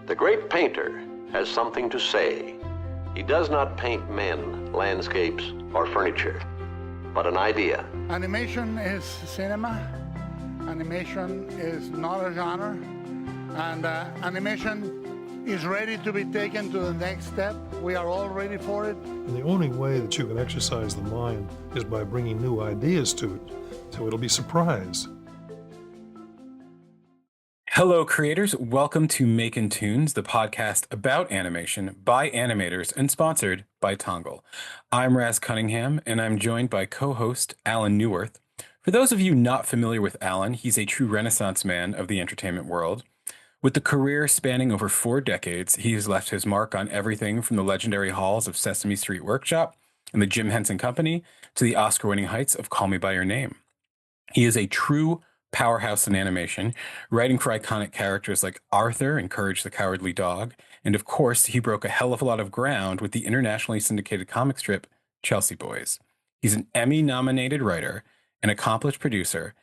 The great painter has something to say. He does not paint men, landscapes, or furniture, but an idea. Animation is cinema. Animation is not a genre. And animation is ready to be taken to the next step. We are all ready for it. And the only way that you can exercise the mind is by bringing new ideas to it. So it'll be surprise. Hello, creators. Welcome to Makin Toons, the podcast about animation by animators and sponsored by Tongal. I'm Raz Cunningham, and I'm joined by co-host Allan Neuwirth. For those of you not familiar with Allan, he's a true Renaissance man of the entertainment world. With a career spanning over 4 decades, he has left his mark on everything from the legendary halls of Sesame Street Workshop and the Jim Henson Company to the Oscar-winning heights of Call Me By Your Name. He is a true powerhouse in animation, writing for iconic characters like Arthur and Courage the Cowardly Dog, and of course, he broke a hell of a lot of ground with the internationally syndicated comic strip Chelsea Boys. He's an Emmy-nominated writer, an accomplished producer,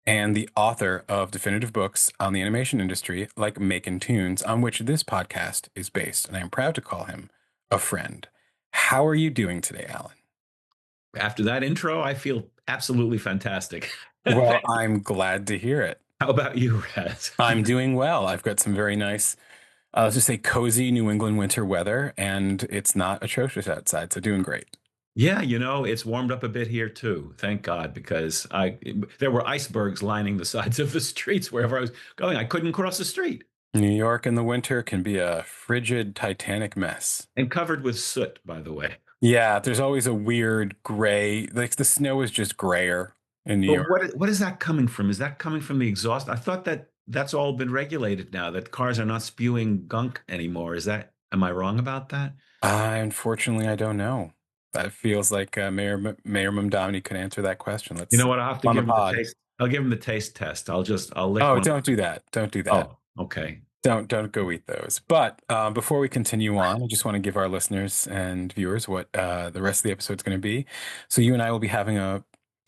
and the author of definitive books on the animation industry like Makin Toons, on which this podcast is based, and I am proud to call him a friend. How are you doing today, Allan? After that intro, I feel absolutely fantastic. Well, I'm glad to hear it. How about you, Raz? I'm doing well. I've got some very nice, let's just say cozy New England winter weather, and it's not atrocious outside, so doing great. Yeah, it's warmed up a bit here too. Thank God, because there were icebergs lining the sides of the streets wherever I was going. I couldn't cross the street. New York in the winter can be a frigid, titanic mess. And covered with soot, by the way. Yeah, there's always a weird gray, like the snow is just grayer in New York. What is that coming from? Is that coming from the exhaust? I thought that's all been regulated now, that cars are not spewing gunk anymore. Am I wrong about that? Unfortunately, I don't know. That feels like Mayor Mamdani could answer that question. You know what? I'll have to give him the taste. I'll give him the taste test. I'll lick Oh, one. don't do that. Don't do that. Oh, okay. Don't go eat those. But before we continue on, I just want to give our listeners and viewers what the rest of the episode is going to be. So you and I will be having a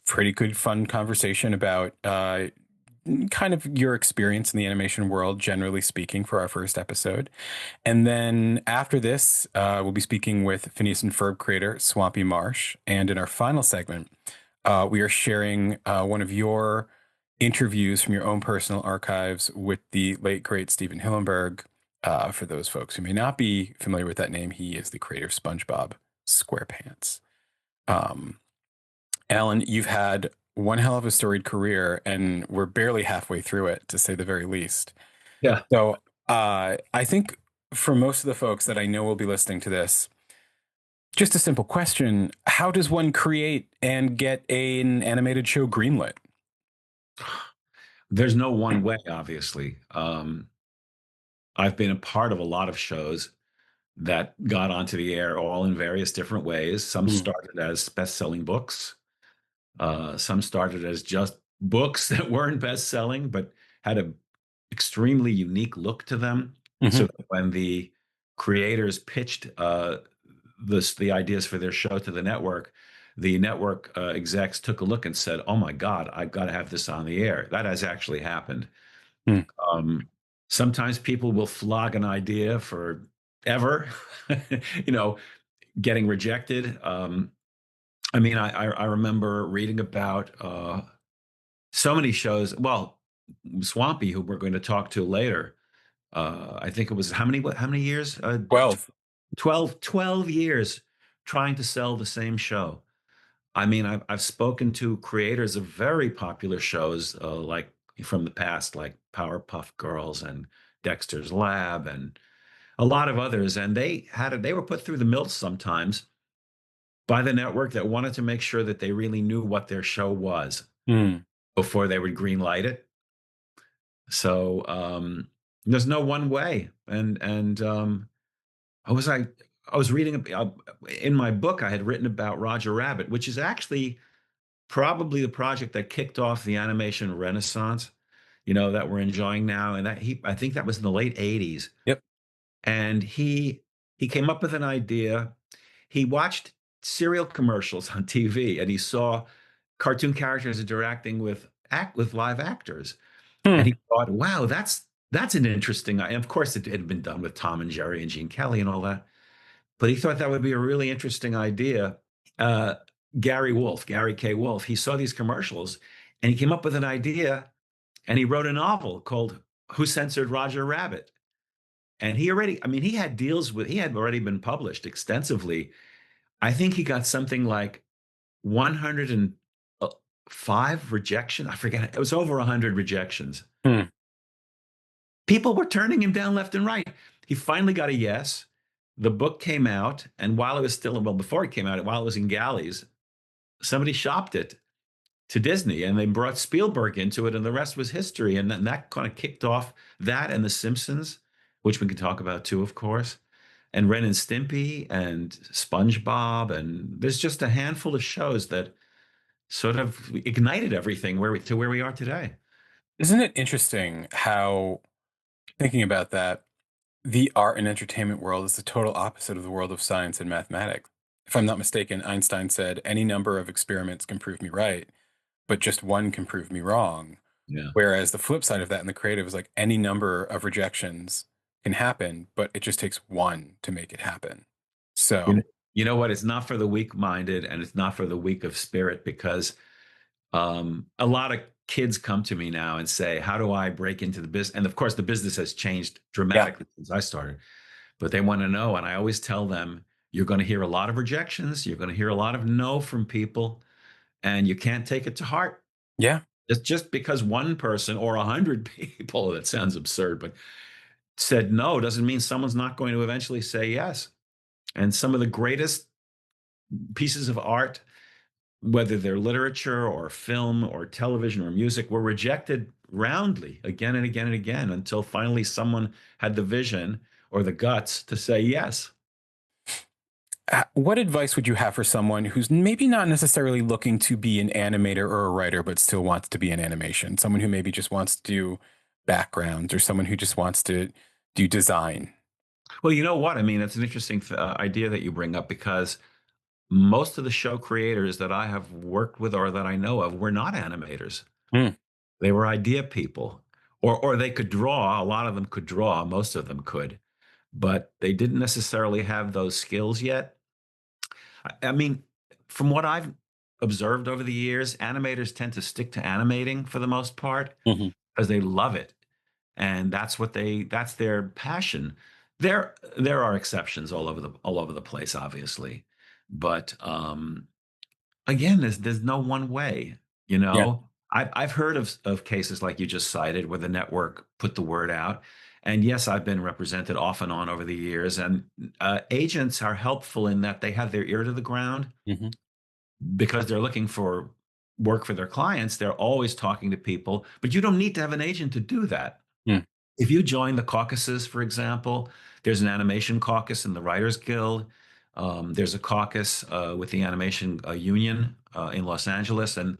pretty good, fun conversation about kind of your experience in the animation world, generally speaking, for our first episode. And then after this, we'll be speaking with Phineas and Ferb creator Swampy Marsh. And in our final segment, we are sharing one of your interviews from your own personal archives with the late, great Stephen Hillenburg. For those folks who may not be familiar with that name, he is the creator of SpongeBob Squarepants. Allan, you've had one hell of a storied career, and we're barely halfway through it, to say the very least. Yeah. So I think for most of the folks that I know will be listening to this, just a simple question: how does one create and get an animated show greenlit? There's no one way, obviously. I've been a part of a lot of shows that got onto the air, all in various different ways. Some started as best-selling books. Some started as just books that weren't best-selling, but had an extremely unique look to them. So that when the creators pitched the ideas for their show to the network execs took a look and said, "Oh my God, I've got to have this on the air." That has actually happened. Sometimes people will flog an idea forever, getting rejected. I remember reading about so many shows. Well, Swampy, who we're going to talk to later, I think it was how many years? 12 years trying to sell the same show. I've spoken to creators of very popular shows like from the past, like Powerpuff Girls and Dexter's Lab and a lot of others, and they were put through the mill sometimes by the network that wanted to make sure that they really knew what their show was before they would green light it. So there's no one way, and I was reading in my book. I had written about Roger Rabbit, which is actually probably the project that kicked off the animation renaissance, that we're enjoying now. And I think that was in the late 80s. Yep. And he came up with an idea. He watched serial commercials on TV, and he saw cartoon characters interacting with live actors. And he thought, wow, that's That's an interesting, and of course it had been done with Tom and Jerry and Gene Kelly and all that, but he thought that would be a really interesting idea. Uh, Gary K. Wolf, he saw these commercials and he came up with an idea and he wrote a novel called Who Censored Roger Rabbit? And he had deals with, he had already been published extensively. I think he got something like 105 rejection. I forget. It was over 100 rejections. Hmm. People were turning him down left and right. He finally got a yes. The book came out, and while it was still, well, before it came out, while it was in galleys, somebody shopped it to Disney, and they brought Spielberg into it, and the rest was history. And that kind of kicked off that and The Simpsons, which we could talk about too, of course, and Ren and Stimpy and SpongeBob, and there's just a handful of shows that sort of ignited everything to where we are today. Isn't it interesting how, thinking about that, the art and entertainment world is the total opposite of the world of science and mathematics? If I'm not mistaken, Einstein said, any number of experiments can prove me right, but just one can prove me wrong. Yeah. Whereas the flip side of that in the creative is like any number of rejections can happen, but it just takes one to make it happen. So, You know what? It's not for the weak-minded and it's not for the weak of spirit, because a lot of kids come to me now and say, how do I break into the business? And of course, the business has changed dramatically since I started, but they want to know. And I always tell them, you're going to hear a lot of rejections. You're going to hear a lot of no from people, and you can't take it to heart. yeah. It's just because one person or 100 people, that sounds absurd, but said no doesn't mean someone's not going to eventually say yes. And some of the greatest pieces of art, whether they're literature or film or television or music, were rejected roundly again and again and again until finally someone had the vision or the guts to say yes. What advice would you have for someone who's maybe not necessarily looking to be an animator or a writer, but still wants to be in animation? Someone who maybe just wants to do backgrounds, or someone who just wants to do design? Well, you know what? I mean, it's an interesting idea that you bring up, because most of the show creators that I have worked with or that I know of were not animators. Hmm. They were idea people, or they could draw. A lot of them could draw. Most of them could, but they didn't necessarily have those skills yet. I mean, from what I've observed over the years, animators tend to stick to animating for the most part Mhm. because they love it, and that's their passion. There are exceptions all over the place, obviously, but again, there's no one way. You Yeah. know, I've heard of cases like you just cited where the network put the word out. And yes, I've been represented off and on over the years. And agents are helpful in that they have their ear to the ground, Mhm. because they're looking for work for their clients. They're always talking to people, but you don't need to have an agent to do that. Hmm. If you join the caucuses, for example, there's an animation caucus in the Writers Guild. There's a caucus with the Animation Union in Los Angeles, and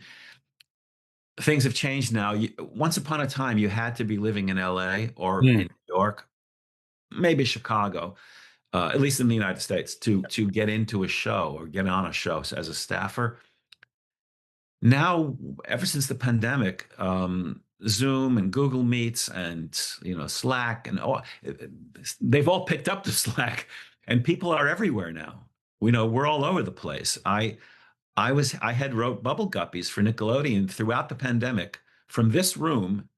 things have changed now. Once upon a time, you had to be living in LA or Hmm. in New York, maybe Chicago, at least in the United States, to get into a show or get on a show as a staffer. Now, ever since the pandemic, Zoom and Google Meets and Slack and they've all picked up the Slack, and people are everywhere now. We're all over the place. I had wrote Bubble Guppies for Nickelodeon throughout the pandemic from this room,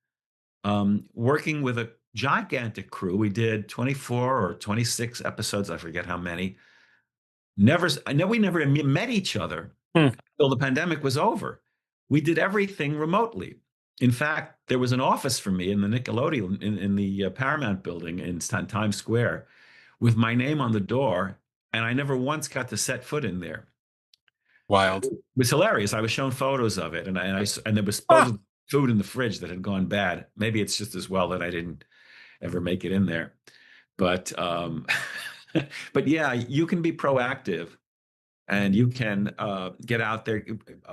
working with a gigantic crew. We did 24 or 26 episodes, I forget how many. I know we never met each other Hmm. until the pandemic was over. We did everything remotely. In fact, there was an office for me in the Nickelodeon in the Paramount building in Times Square with my name on the door, and I never once got to set foot in there. Wild. It was hilarious. I was shown photos of it, and there was Ah, supposed food in the fridge that had gone bad. Maybe it's just as well that I didn't ever make it in there. But but yeah, you can be proactive and you can get out there.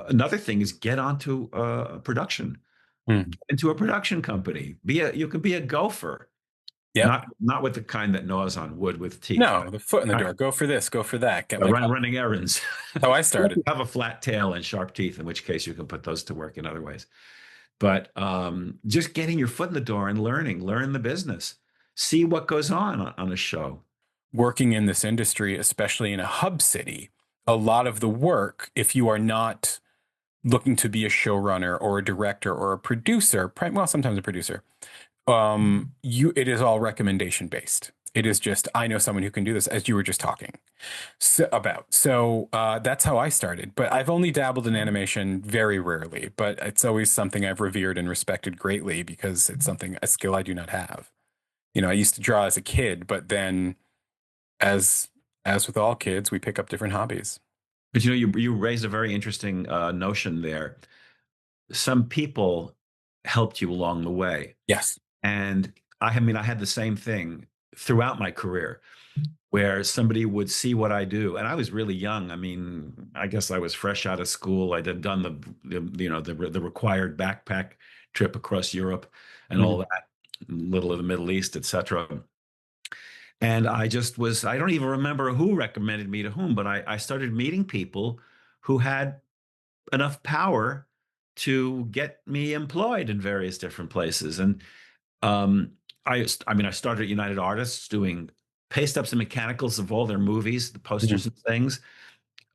Another thing is get onto a production, hmm. get into a production company. You can be a gopher, Yep. not with the kind that gnaws on wood with teeth, No, but the foot in the door. Go for this. Go for that. Get my running errands. How I You started. have a flat tail and sharp teeth, in which case you can put those to work in other ways. But just getting your foot in the door and learn the business, see what goes on a show. Working in this industry, especially in a hub city, a lot of the work, if you are not looking to be a showrunner or a director or a producer, well, sometimes a producer, it is all recommendation based. It is just, I know someone who can do this, as you were just talking about. So that's how I started. But I've only dabbled in animation very rarely, but it's always something I've revered and respected greatly because it's a skill I do not have. I used to draw as a kid, but then as with all kids, we pick up different hobbies. But you raised a very interesting notion there. Some people helped you along the way. Yes. And I mean, I had the same thing throughout my career where somebody would see what I do. And I was really young. I mean, I guess I was fresh out of school. I'd have done the required backpack trip across Europe and all that, little of the Middle East, etc. And I don't even remember who recommended me to whom, but I started meeting people who had enough power to get me employed in various different places. And I started at United Artists doing paste ups and mechanicals of all their movies, the posters and things.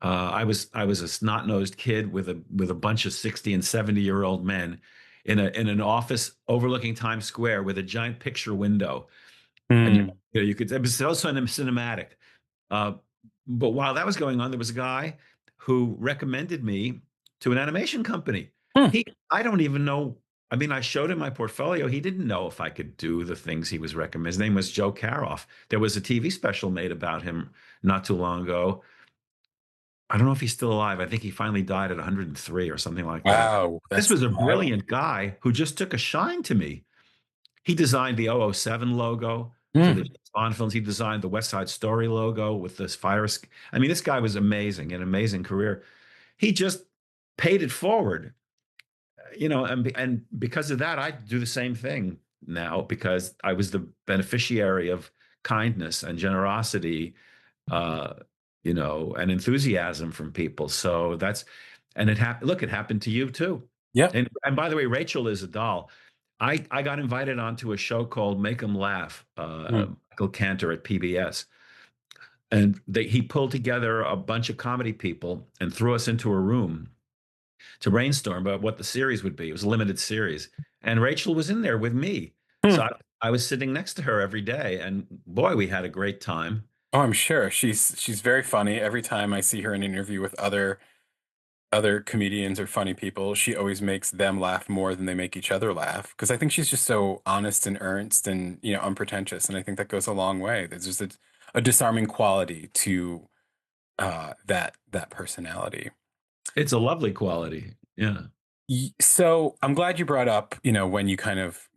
I was a snot-nosed kid with a bunch of 60 and 70-year-old men in an office overlooking Times Square with a giant picture window. And you could, it was so cinematic. But while that was going on, there was a guy who recommended me to an animation company. I don't even know. I mean, I showed him my portfolio. He didn't know if I could do the things he was recommending. His name was Joe Karoff. There was a TV special made about him not too long ago. I don't know if he's still alive. I think he finally died at 103 or something like that. Wow. This was a brilliant guy who just took a shine to me. He designed the 007 logo for the Bond films. He designed the West Side Story logo with this fire. I mean, this guy was amazing, an amazing career. He just paid it forward, and because of that, I do the same thing now because I was the beneficiary of kindness and generosity, and enthusiasm from people. So it happened. Look, it happened to you too. Yeah. And by the way, Rachel is a doll. I got invited onto a show called Make 'Em Laugh, Michael Cantor at PBS. And he pulled together a bunch of comedy people and threw us into a room to brainstorm about what the series would be. It was a limited series. And Rachel was in there with me. So I was sitting next to her every day. And boy, we had a great time. Oh, I'm sure. She's very funny. Every time I see her in an interview with other comedians or funny people, she always makes them laugh more than they make each other laugh. Because I think she's just so honest and earnest and unpretentious, and I think that goes a long way. There's just a disarming quality to that personality. It's a lovely quality. Yeah. So I'm glad you brought up when you kind of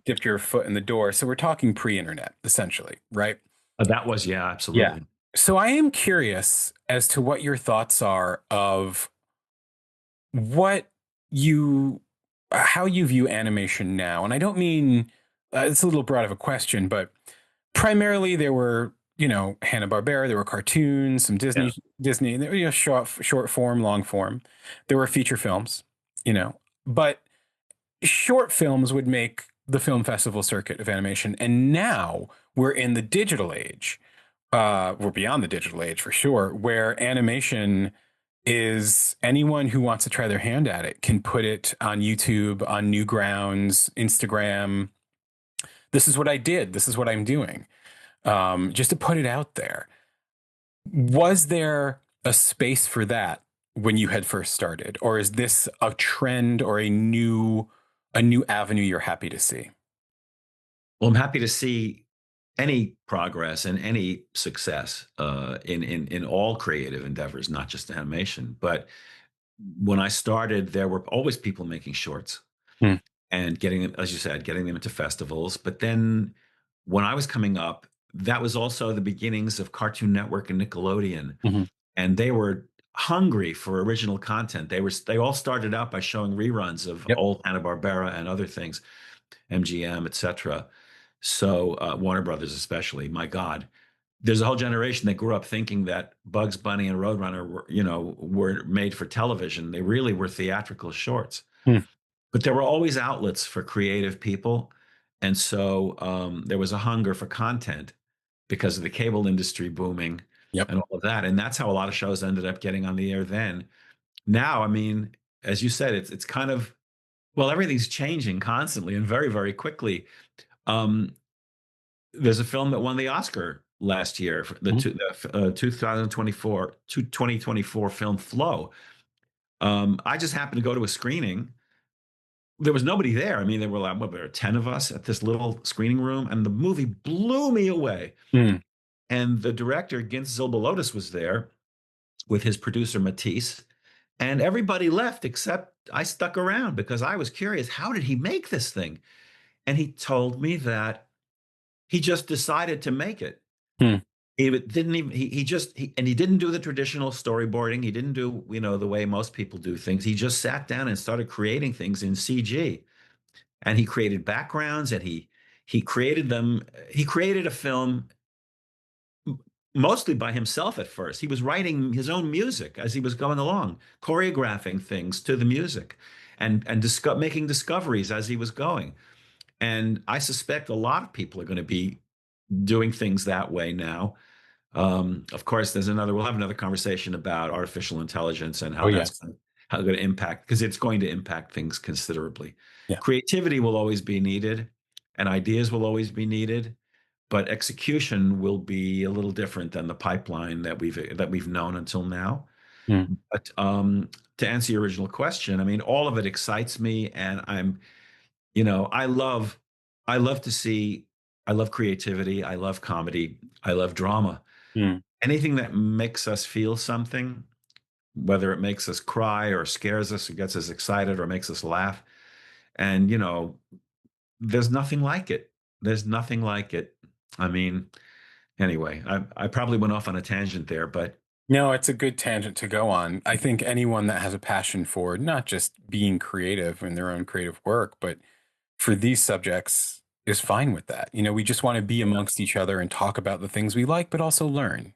dipped your foot in the door. So we're talking pre-internet, essentially, right? That was, yeah, absolutely. Yeah. So I am curious as to what your thoughts are of how you view animation now. And I don't mean, it's a little broad of a question, but primarily there were, Hanna-Barbera, there were cartoons, some Disney, short form, long form. There were feature films, but short films would make the film festival circuit of animation. And now we're in the digital age. We're beyond the digital age for sure, where animation is anyone who wants to try their hand at it can put it on YouTube, on Newgrounds, Instagram. This is what I did. This is what I'm doing. Just to put it out there. Was there a space for that when you had first started? Or is this a trend or a new avenue you're happy to see? Well, I'm happy to see any progress and any success in all creative endeavors, not just animation. But when I started, there were always people making shorts and getting them, as you said, getting them into festivals. But then when I was coming up, that was also the beginnings of Cartoon Network and Nickelodeon. And they were hungry for original content. They all started out by showing reruns of old Hanna-Barbera and other things, MGM, etc. So Warner Brothers, especially, my God, there's a whole generation that grew up thinking that Bugs Bunny and Roadrunner were made for television. They really were theatrical shorts. but there were always outlets for creative people. And so there was a hunger for content because of the cable industry booming Yep. and all of that. And that's how a lot of shows ended up getting on the air then. Now, I mean, as you said, it's kind of, well, everything's changing constantly and very, very quickly. There's a film that won the Oscar last year, the 2024 film Flow. I just happened to go to a screening. There was nobody there. I mean, there were like, what, there were 10 of us at this little screening room, and the movie blew me away. Mm. And the director, Gintz Zilbalotis, was there with his producer, Matisse. And everybody left except I stuck around because I was curious. How did he make this thing? And he told me that he just decided to make it. Mm. He didn't even, and he didn't do the traditional storyboarding. He didn't do, the way most people do things. He just sat down and started creating things in CG. And he created backgrounds, and he created them. He created a film mostly by himself at first. He was writing his own music as he was going along, choreographing things to the music, and making discoveries as he was going. And I suspect a lot of people are going to be doing things that way now. Of course, we'll have another conversation about artificial intelligence and how how going to impact, because it's going to impact things considerably. Yeah. Creativity will always be needed, and ideas will always be needed, but execution will be a little different than the pipeline that we've known until now. Mm. But to answer your original question, I mean, all of it excites me, and I love creativity. I love comedy. I love drama. Mm. Anything that makes us feel something, whether it makes us cry or scares us or gets us excited or makes us laugh. And, there's nothing like it. There's nothing like it. I mean, anyway, I probably went off on a tangent there, but. No, it's a good tangent to go on. I think anyone that has a passion for not just being creative in their own creative work, but for these subjects is fine with that. We just want to be amongst each other and talk about the things we like, but also learn.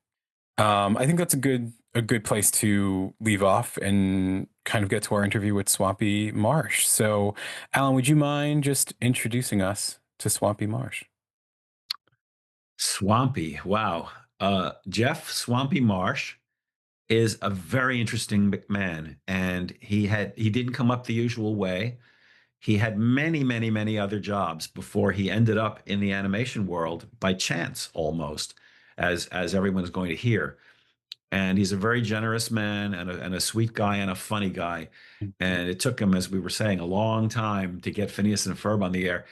I think that's a good place to leave off and kind of get to our interview with Swampy Marsh. So, Allan, would you mind just introducing us to Swampy Marsh? Swampy, wow. Jeff Swampy Marsh is a very interesting man, and he didn't come up the usual way. He had many, many, many other jobs before he ended up in the animation world by chance, almost, as everyone's going to hear. And he's a very generous man and a sweet guy and a funny guy. And it took him, as we were saying, a long time to get Phineas and Ferb on the air.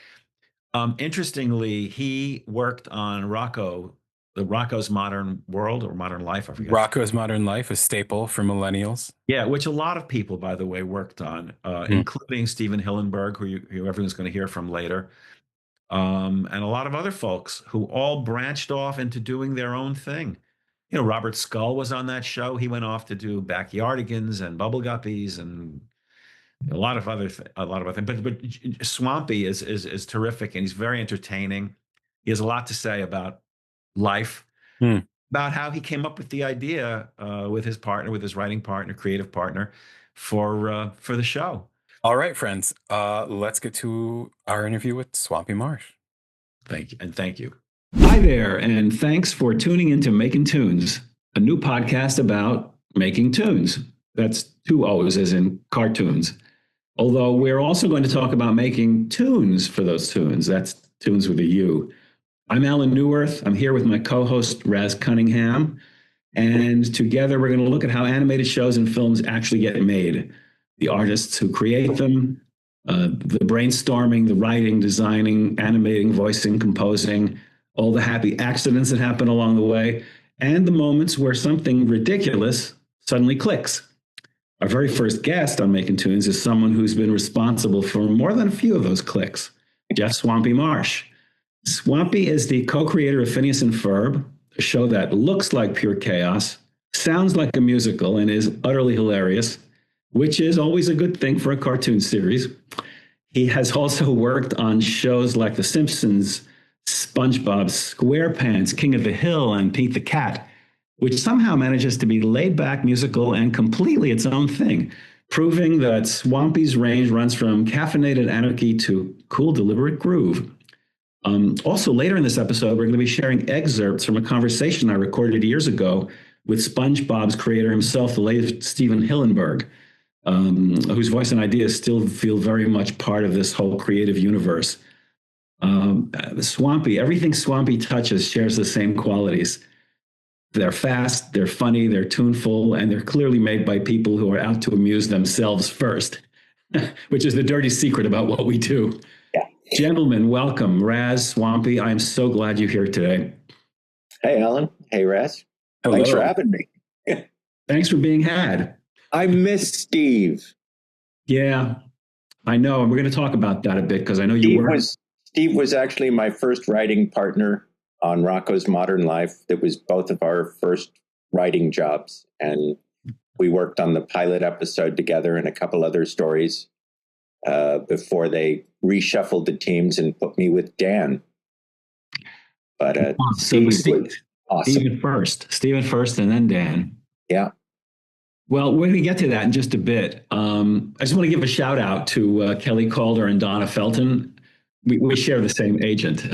Interestingly, he worked on Rocko's Modern World or Modern Life. I forget. Rocko's Modern Life, a staple for millennials. Yeah, which a lot of people, by the way, worked on, including Stephen Hillenburg, who everyone's going to hear from later, and a lot of other folks who all branched off into doing their own thing. Robert Scull was on that show. He went off to do Backyardigans and Bubble Guppies and a lot of other things. But Swampy is terrific, and he's very entertaining. He has a lot to say about life, about how he came up with the idea with his writing partner, creative partner for the show. All right, friends, let's get to our interview with Swampy Marsh. Thank you. And thank you. Hi there, and thanks for tuning into Makin Toons, a new podcast about making tunes. That's two O's, as in cartoons. Although we're also going to talk about making tunes for those tunes. That's tunes with a U. I'm Allan Neuwirth. I'm here with my co-host, Raz Cunningham. And together we're going to look at how animated shows and films actually get made. The artists who create them, the brainstorming, the writing, designing, animating, voicing, composing, all the happy accidents that happen along the way, and the moments where something ridiculous suddenly clicks. Our very first guest on Makin Toons is someone who's been responsible for more than a few of those clicks, Jeff Swampy Marsh. Swampy is the co-creator of Phineas and Ferb, a show that looks like pure chaos, sounds like a musical, and is utterly hilarious, which is always a good thing for a cartoon series. He has also worked on shows like The Simpsons, SpongeBob SquarePants, King of the Hill, and Pete the Cat, which somehow manages to be laid back, musical, and completely its own thing. proving that Swampy's range runs from caffeinated anarchy to cool, deliberate groove. Also, later in this episode, we're going to be sharing excerpts from a conversation I recorded years ago with SpongeBob's creator himself, the late Stephen Hillenburg, whose voice and ideas still feel very much part of this whole creative universe. Swampy, everything Swampy touches shares the same qualities. They're fast, they're funny, they're tuneful, and they're clearly made by people who are out to amuse themselves first, which is the dirty secret about what we do. Yeah. Gentlemen, welcome. Raz, Swampy, I'm so glad you're here today. Hey, Allan. Hey, Raz. Hello. Thanks for having me. Thanks for being had. I miss Steve. Yeah, I know. And we're going to talk about that a bit because I know you were. Steve was actually my first writing partner on Rocco's Modern Life. It was both of our first writing jobs. And we worked on the pilot episode together and a couple other stories before they reshuffled the teams and put me with Dan. But Steve was awesome. Stephen first, and then Dan. Yeah. Well, we're going to get to that in just a bit. I just want to give a shout out to Kelly Calder and Donna Felton. We share the same agent,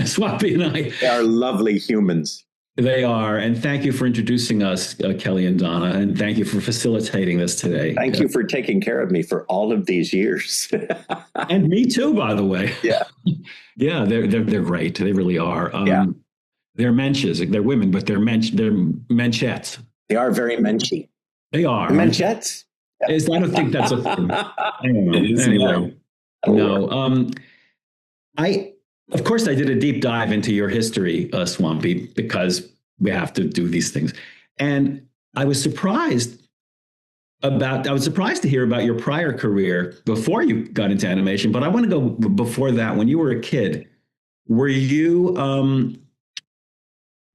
Swampy and I. They are lovely humans. They are. And thank you for introducing us, Kelly and Donna. And thank you for facilitating this today. Thank you for taking care of me for all of these years. And me too, by the way. Yeah. Yeah, they're great. They really are. Yeah. They're mensches. They're women, but they're menchettes. They are very menschy. They are. Menchettes? I don't think that's a thing. Anyway. No. Of course, I did a deep dive into your history, Swampy, because we have to do these things. And I was surprised to hear about your prior career before you got into animation. But I want to go before that. When you were a kid, were you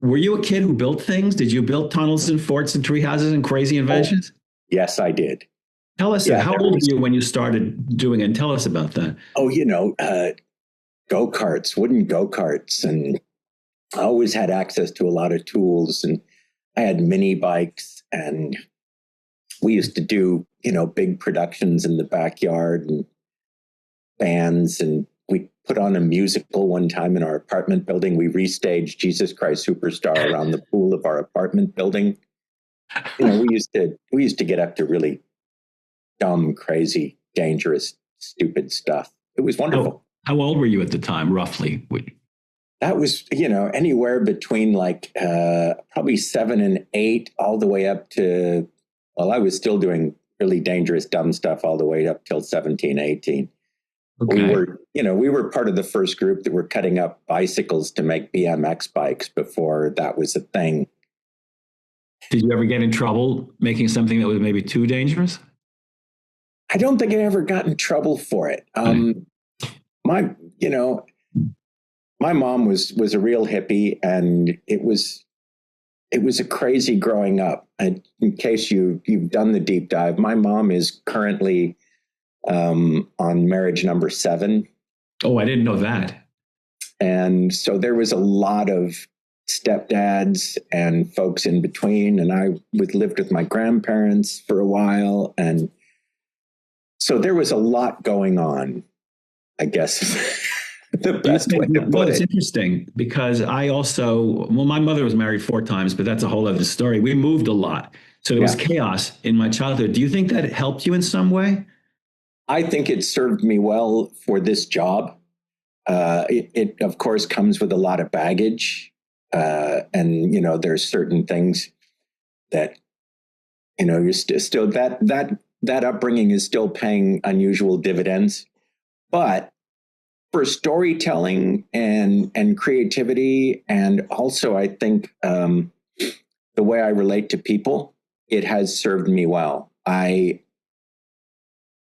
a kid who built things? Did you build tunnels and forts and tree houses and crazy inventions? Yes, I did. Tell us, how old were you when you started doing it? And tell us about that. Oh, go-karts, wooden go-karts. And I always had access to a lot of tools. And I had mini bikes. And we used to do, big productions in the backyard and bands. And we put on a musical one time in our apartment building. We restaged Jesus Christ Superstar around the pool of our apartment building. We used to get up to really dumb, crazy, dangerous, stupid stuff. It was wonderful. How old were you at the time, roughly? That was, anywhere between probably 7 and 8, all the way up to, I was still doing really dangerous, dumb stuff all the way up till 17, 18. Okay. We were part of the first group that were cutting up bicycles to make BMX bikes before that was a thing. Did you ever get in trouble making something that was maybe too dangerous? I don't think I ever got in trouble for it. My mom was a real hippie, and it was a crazy growing up. And in case you've done the deep dive, my mom is currently on marriage number 7. Oh, I didn't know that. And so there was a lot of stepdads and folks in between. And I lived with my grandparents for a while. And so there was a lot going on, I guess. The best way to put it. It's interesting because my mother was married 4 times, but that's a whole other story. We moved a lot. So there was chaos in my childhood. Do you think that it helped you in some way? I think it served me well for this job. It of course comes with a lot of baggage. And, there's certain things that, you're still that upbringing is still paying unusual dividends. But for storytelling and creativity, and also I think the way I relate to people, it has served me well.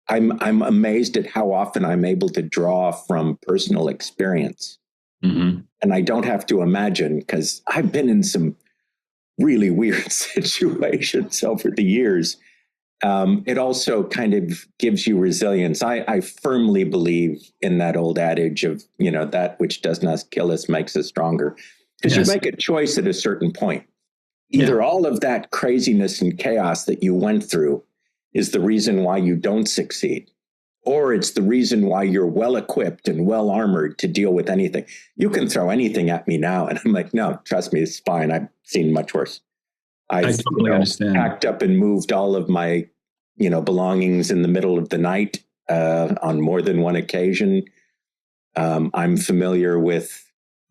I'm amazed at how often I'm able to draw from personal experience. Mm-hmm. And I don't have to imagine, because I've been in some really weird situations over the years. It also kind of gives you resilience. I firmly believe in that old adage of, that which does not kill us makes us stronger. Because you make a choice at a certain point. Either all of that craziness and chaos that you went through is the reason why you don't succeed, or it's the reason why you're well equipped and well armored to deal with anything. You can throw anything at me now. And I'm like, no, trust me, it's fine. I've seen much worse. I totally understand. Packed up and moved all of my, belongings in the middle of the night on more than one occasion. I'm familiar with,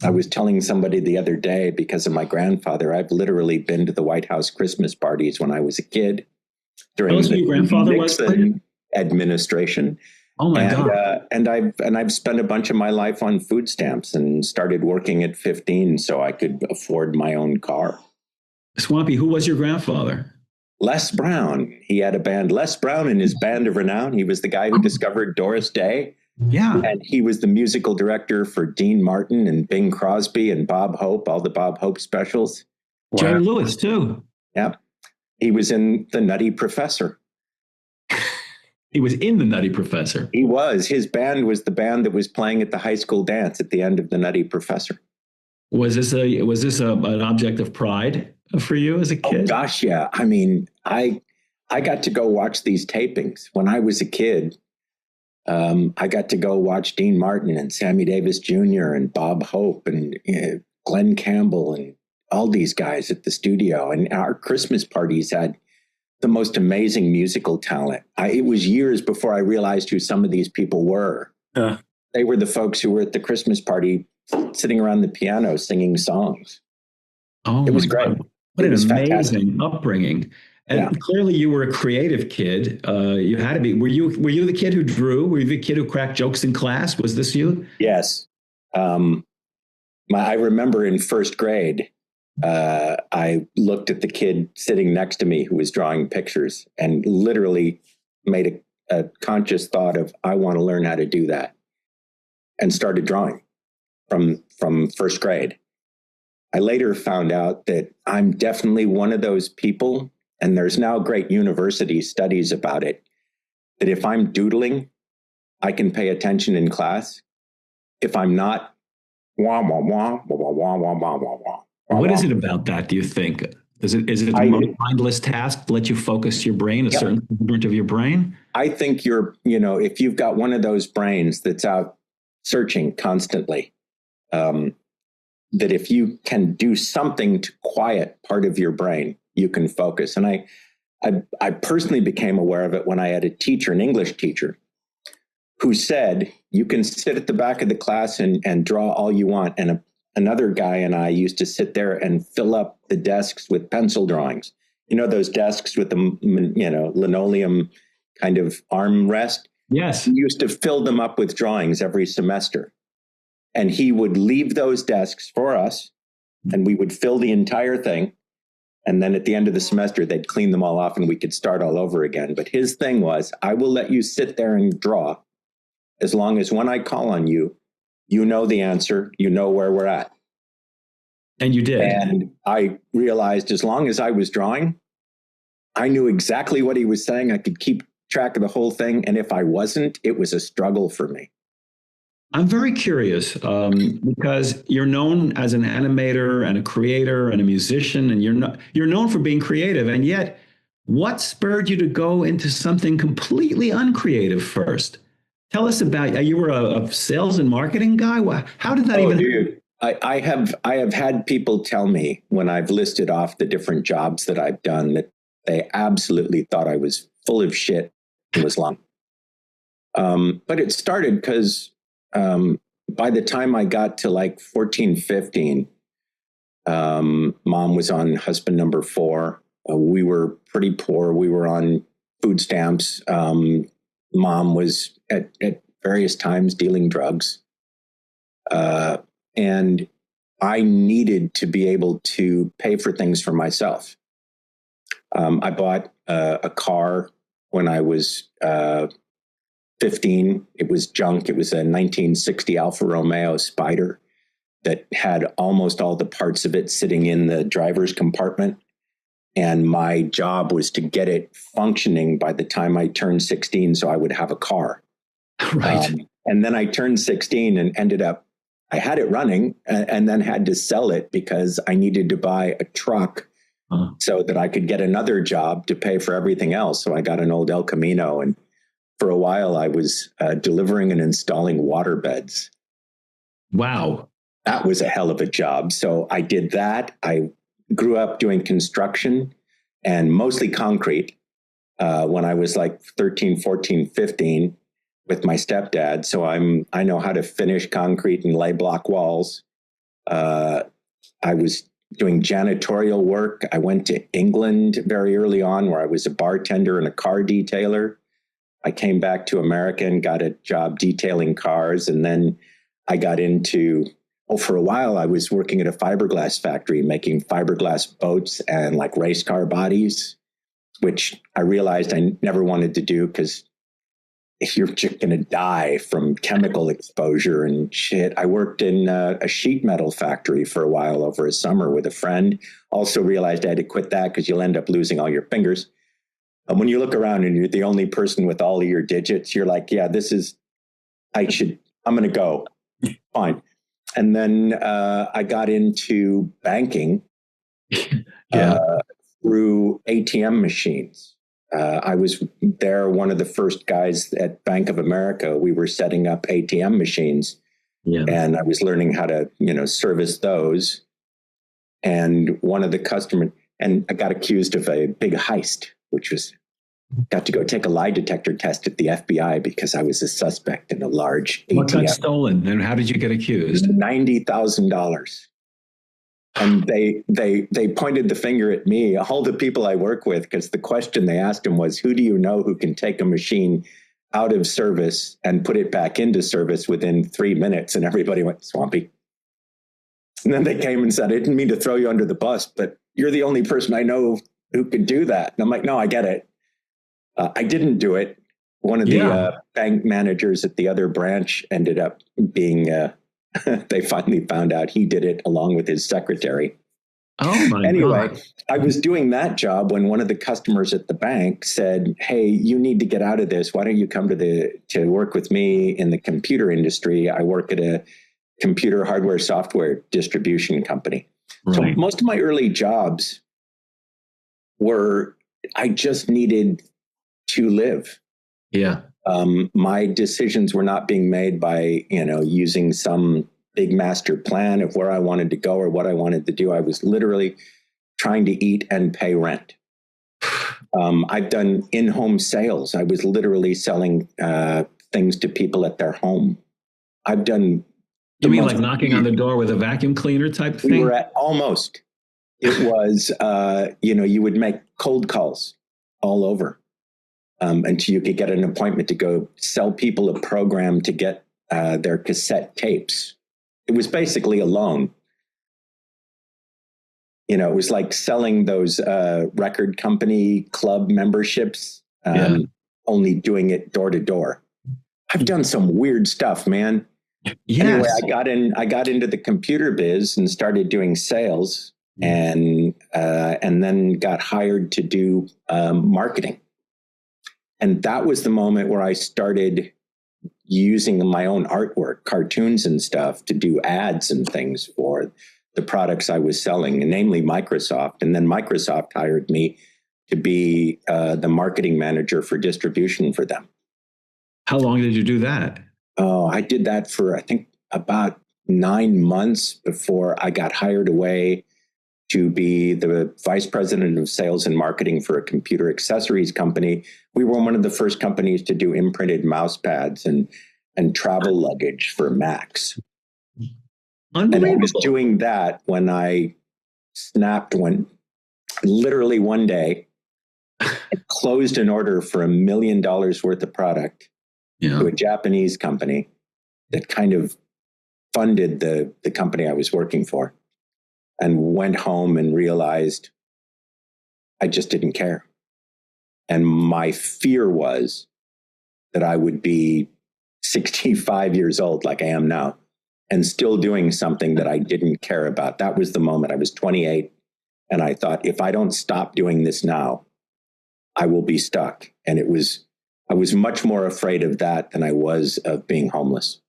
I was telling somebody the other day, because of my grandfather, I've literally been to the White House Christmas parties when I was a kid during the Nixon administration. Oh my God. And I've spent a bunch of my life on food stamps and started working at 15 so I could afford my own car. Swampy, who was your grandfather? Les Brown. He had a band, Les Brown and his Band of Renown. He was the guy who discovered Doris Day. Yeah. And he was the musical director for Dean Martin and Bing Crosby and Bob Hope, all the Bob Hope specials. Jerry Lewis, too. Yep. He was in The Nutty Professor. He was in The Nutty Professor. He was. His band was the band that was playing at the high school dance at the end of The Nutty Professor. Was this an object of pride for you as a kid? Oh, gosh, yeah. I mean, I got to go watch these tapings when I was a kid. I got to go watch Dean Martin and Sammy Davis Jr. and Bob Hope and Glenn Campbell and all these guys at the studio. And our Christmas parties had the most amazing musical talent. It was years before I realized who some of these people were. They were the folks who were at the Christmas party sitting around the piano singing songs. Oh, it was great. What an amazing fantastic upbringing. And clearly you were a creative kid. You had to be. Were you the kid who drew? Were you the kid who cracked jokes in class? Was this you? Yes. I remember in first grade, I looked at the kid sitting next to me who was drawing pictures and literally made a conscious thought of, I want to learn how to do that, and started drawing from first grade. I later found out that I'm definitely one of those people, and there's now great university studies about it, that if I'm doodling, I can pay attention in class. If I'm not, wah, wah, wah, wah, wah, wah, wah, wah, wah, wah. What is it about that, do you think? Is it a mindless task to let you focus your brain, a certain component of your brain? I think if you've got one of those brains that's out searching constantly, that if you can do something to quiet part of your brain, you can focus. And I personally became aware of it when I had a teacher, an English teacher, who said, you can sit at the back of the class and draw all you want. And another guy and I used to sit there and fill up the desks with pencil drawings. You know, those desks with the, linoleum kind of armrest? Yes. We used to fill them up with drawings every semester. And he would leave those desks for us, and we would fill the entire thing. And then at the end of the semester, they'd clean them all off and we could start all over again. But his thing was, I will let you sit there and draw as long as when I call on you, you know the answer, you know where we're at. And you did. And I realized as long as I was drawing, I knew exactly what he was saying. I could keep track of the whole thing. And if I wasn't, it was a struggle for me. I'm very curious because you're known as an animator and a creator and a musician, and you're known for being creative. And yet, what spurred you to go into something completely uncreative first? Tell us about, you were a sales and marketing guy. How did that even? Dude, I have had people tell me when I've listed off the different jobs that I've done that they absolutely thought I was full of shit and was lying. But it started because by the time I got to like 14, 15, mom was on husband number 4. We were pretty poor. We were on food stamps. Mom was at various times dealing drugs. And I needed to be able to pay for things for myself. I bought a car when I was 15. It was junk. It was a 1960 Alfa Romeo Spider that had almost all the parts of it sitting in the driver's compartment. And my job was to get it functioning by the time I turned 16 so I would have a car. Right. And then I turned 16 and ended up, I had it running and then had to sell it because I needed to buy a truck so that I could get another job to pay for everything else. So I got an old El Camino, and for a while I was delivering and installing water beds. Wow. That was a hell of a job. So I did that. I grew up doing construction and mostly concrete when I was like 13, 14, 15 with my stepdad. So I know how to finish concrete and lay block walls. I was doing janitorial work. I went to England very early on, where I was a bartender and a car detailer. I came back to America and got a job detailing cars. And then I got into, for a while, I was working at a fiberglass factory making fiberglass boats and like race car bodies, which I realized I never wanted to do because you're just going to die from chemical exposure and shit. I worked in a sheet metal factory for a while over a summer with a friend. Also realized I had to quit that because you'll end up losing all your fingers. And when you look around and you're the only person with all of your digits, you're like, yeah, I'm going to go. Fine. And then I got into banking through ATM machines. I was there, one of the first guys at Bank of America. We were setting up ATM machines, and I was learning how to, service those. And one of the customers, and I got accused of a big heist, got to go take a lie detector test at the FBI because I was a suspect in a large ATM. What got stolen, and how did you get accused? $90,000. And they pointed the finger at me, all the people I work with, because the question they asked him was, who do you know who can take a machine out of service and put it back into service within 3 minutes? And everybody went, Swampy. And then they came and said, I didn't mean to throw you under the bus, but you're the only person I know who could do that. And I'm like, no, I get it. I didn't do it. One of the bank managers at the other branch ended up being... they finally found out he did it along with his secretary. Oh my God. I was doing that job when one of the customers at the bank said, hey, you need to get out of this. Why don't you come to work with me in the computer industry? I work at a computer hardware software distribution company. Right. So most of my early jobs I just needed to live. Yeah. My decisions were not being made by, using some big master plan of where I wanted to go or what I wanted to do. I was literally trying to eat and pay rent. I've done in-home sales. I was literally selling things to people at their home. I've done... You mean like knocking on the door with a vacuum cleaner type thing? We were at almost. It was, you would make cold calls all over. Until you could get an appointment to go sell people a program to get their cassette tapes. It was basically a loan. It was like selling those record company club memberships, only doing it door to door. I've done some weird stuff, man. Yes. Anyway, I got into the computer biz and started doing sales, and then got hired to do marketing. And that was the moment where I started using my own artwork, cartoons and stuff, to do ads and things for the products I was selling, and namely Microsoft. And then Microsoft hired me to be the marketing manager for distribution for them. How long did you do that? Oh, I did that for, I think, about 9 months before I got hired away to be the vice president of sales and marketing for a computer accessories company. We were one of the first companies to do imprinted mouse pads and travel luggage for Macs. And I was doing that when I snapped literally one day, I closed an order for $1 million worth of product to a Japanese company that kind of funded the company I was working for. And went home and realized I just didn't care. And my fear was that I would be 65 years old, like I am now, and still doing something that I didn't care about. That was the moment. I was 28. And I thought, if I don't stop doing this now, I will be stuck. And I was much more afraid of that than I was of being homeless.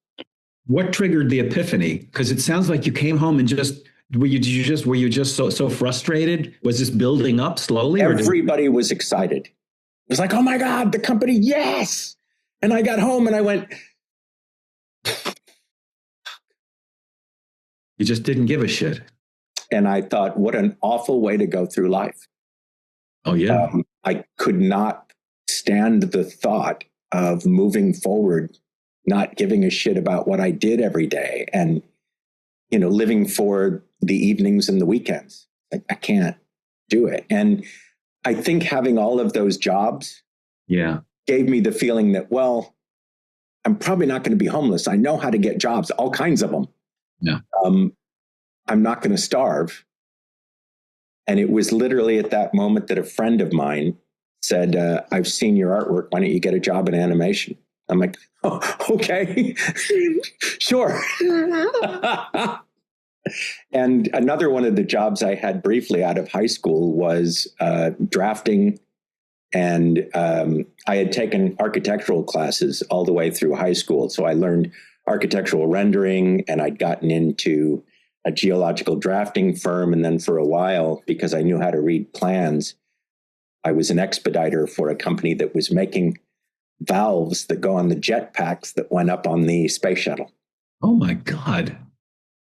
What triggered the epiphany? Because it sounds like you came home and just were you just so frustrated? Was this building up slowly? Everybody was excited. It was like, oh my God, the company, yes. And I got home and I went, you just didn't give a shit. and I thought, what an awful way to go through life. Oh yeah. I could not stand the thought of moving forward, not giving a shit about what I did every day, and living for the evenings and the weekends. I can't do it. And I think having all of those jobs gave me the feeling that, well, I'm probably not going to be homeless. I know how to get jobs, all kinds of them. Yeah. I'm not going to starve. And it was literally at that moment that a friend of mine said, I've seen your artwork. Why don't you get a job in animation? I'm like, oh, okay, sure. And another one of the jobs I had briefly out of high school was drafting. And I had taken architectural classes all the way through high school. So I learned architectural rendering, and I'd gotten into a geological drafting firm. And then for a while, because I knew how to read plans, I was an expediter for a company that was making valves that go on the jet packs that went up on the space shuttle. Oh my God.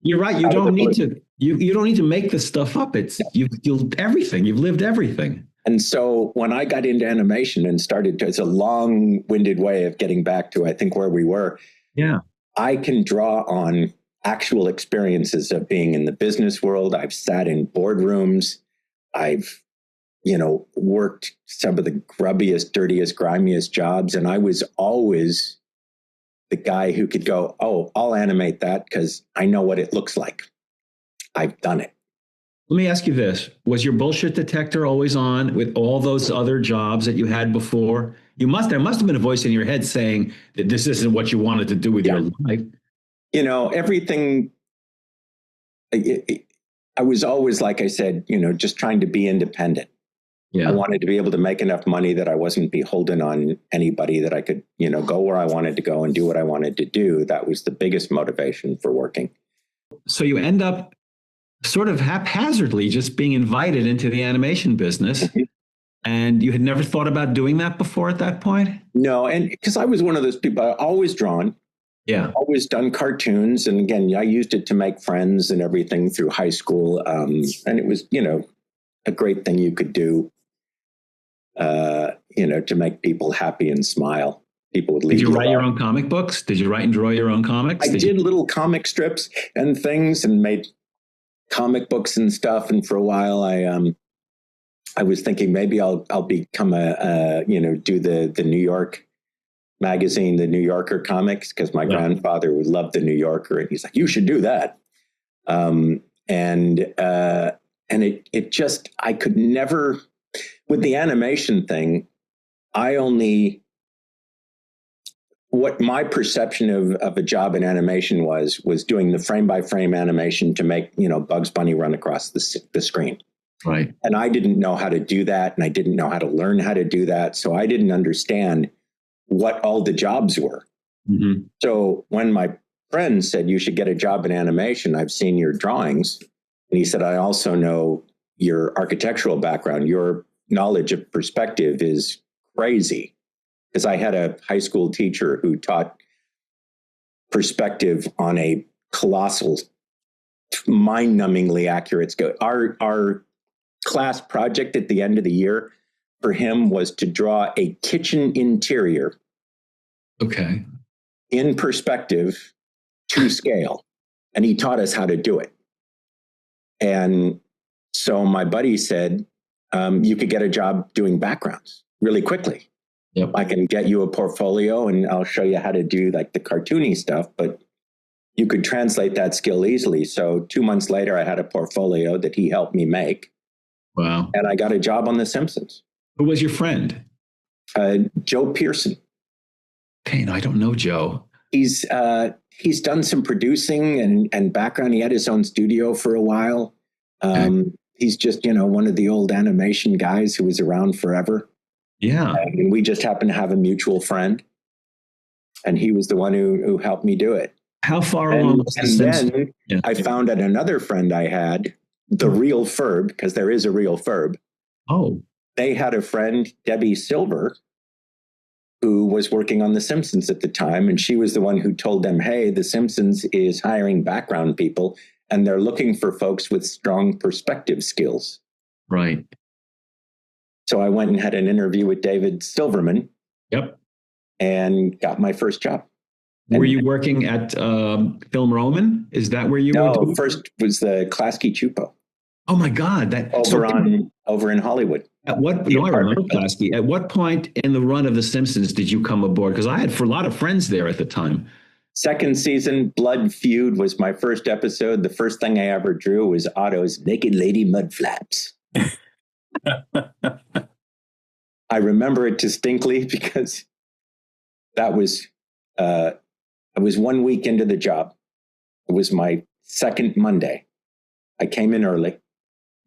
You're right. You don't need to, you don't need to make this stuff up. It's you've everything. You've lived everything. And so when I got into animation and started to, it's a long-winded way of getting back to, I think, where we were. Yeah. I can draw on actual experiences of being in the business world. I've sat in boardrooms. I've, worked some of the grubbiest, dirtiest, grimiest jobs. And I was always the guy who could go, oh, I'll animate that because I know what it looks like. I've done it. Let me ask you this. Was your bullshit detector always on with all those other jobs that you had before? There must have been a voice in your head saying that this isn't what you wanted to do with your life. Everything, I was always, like I said, just trying to be independent. Yeah. I wanted to be able to make enough money that I wasn't beholden on anybody, that I could, go where I wanted to go and do what I wanted to do. That was the biggest motivation for working. So you end up sort of haphazardly just being invited into the animation business. Mm-hmm. And you had never thought about doing that before at that point? No. And because I was one of those people, I always drawn. Yeah. Always done cartoons. And again, I used it to make friends and everything through high school. And it was, a great thing you could do, to make people happy and smile. People would leave. Did you write your own comic books? Did you write and draw your own comics? I did little comic strips and things and made comic books and stuff. And for a while, I was thinking maybe I'll become do the New York magazine, the New Yorker comics, because my grandfather would love the New Yorker, and he's like, you should do that. And it just, I could never, with the animation thing, what my perception of a job in animation was doing the frame by frame animation to make, Bugs Bunny run across the screen. Right. And I didn't know how to do that. And I didn't know how to learn how to do that. So I didn't understand what all the jobs were. Mm-hmm. So when my friend said, you should get a job in animation, I've seen your drawings. And he said, I also know your architectural background. Your knowledge of perspective is crazy. Because I had a high school teacher who taught perspective on a colossal, mind-numbingly accurate scale. Our class project at the end of the year for him was to draw a kitchen interior. Okay. In perspective to scale. And he taught us how to do it. And so my buddy said, you could get a job doing backgrounds really quickly. Yep. I can get you a portfolio and I'll show you how to do like the cartoony stuff, but you could translate that skill easily. So 2 months later, I had a portfolio that he helped me make. Wow. And I got a job on The Simpsons. Who was your friend? Joe Pearson. Okay, no, I don't know Joe. He's done some producing and background. He had his own studio for a while. He's just, one of the old animation guys who was around forever. Yeah. And we just happened to have a mutual friend. And he was the one who helped me do it. How far along was the Simpsons? then Yeah. I found out another friend I had, the real Ferb, because there is a real Ferb. Oh, They had a friend, Debbie Silver, who was working on The Simpsons at the time. And she was the one who told them, hey, The Simpsons is hiring background people, and they're looking for folks with strong perspective skills. right. So I went and had an interview with David Silverman. Yep. And got my first job. Were you working at Film Roman? Is that where you were? No, first was the Klasky Chupo. Oh my God! That over in Hollywood. At what? No, I remember Klasky. At what point in the run of The Simpsons did you come aboard? Because I had a lot of friends there at the time. Second season, Blood Feud was my first episode. The first thing I ever drew was Otto's Naked Lady Mud Flaps. I remember it distinctly because that was I was 1 week into the job. It was my second Monday. I came in early.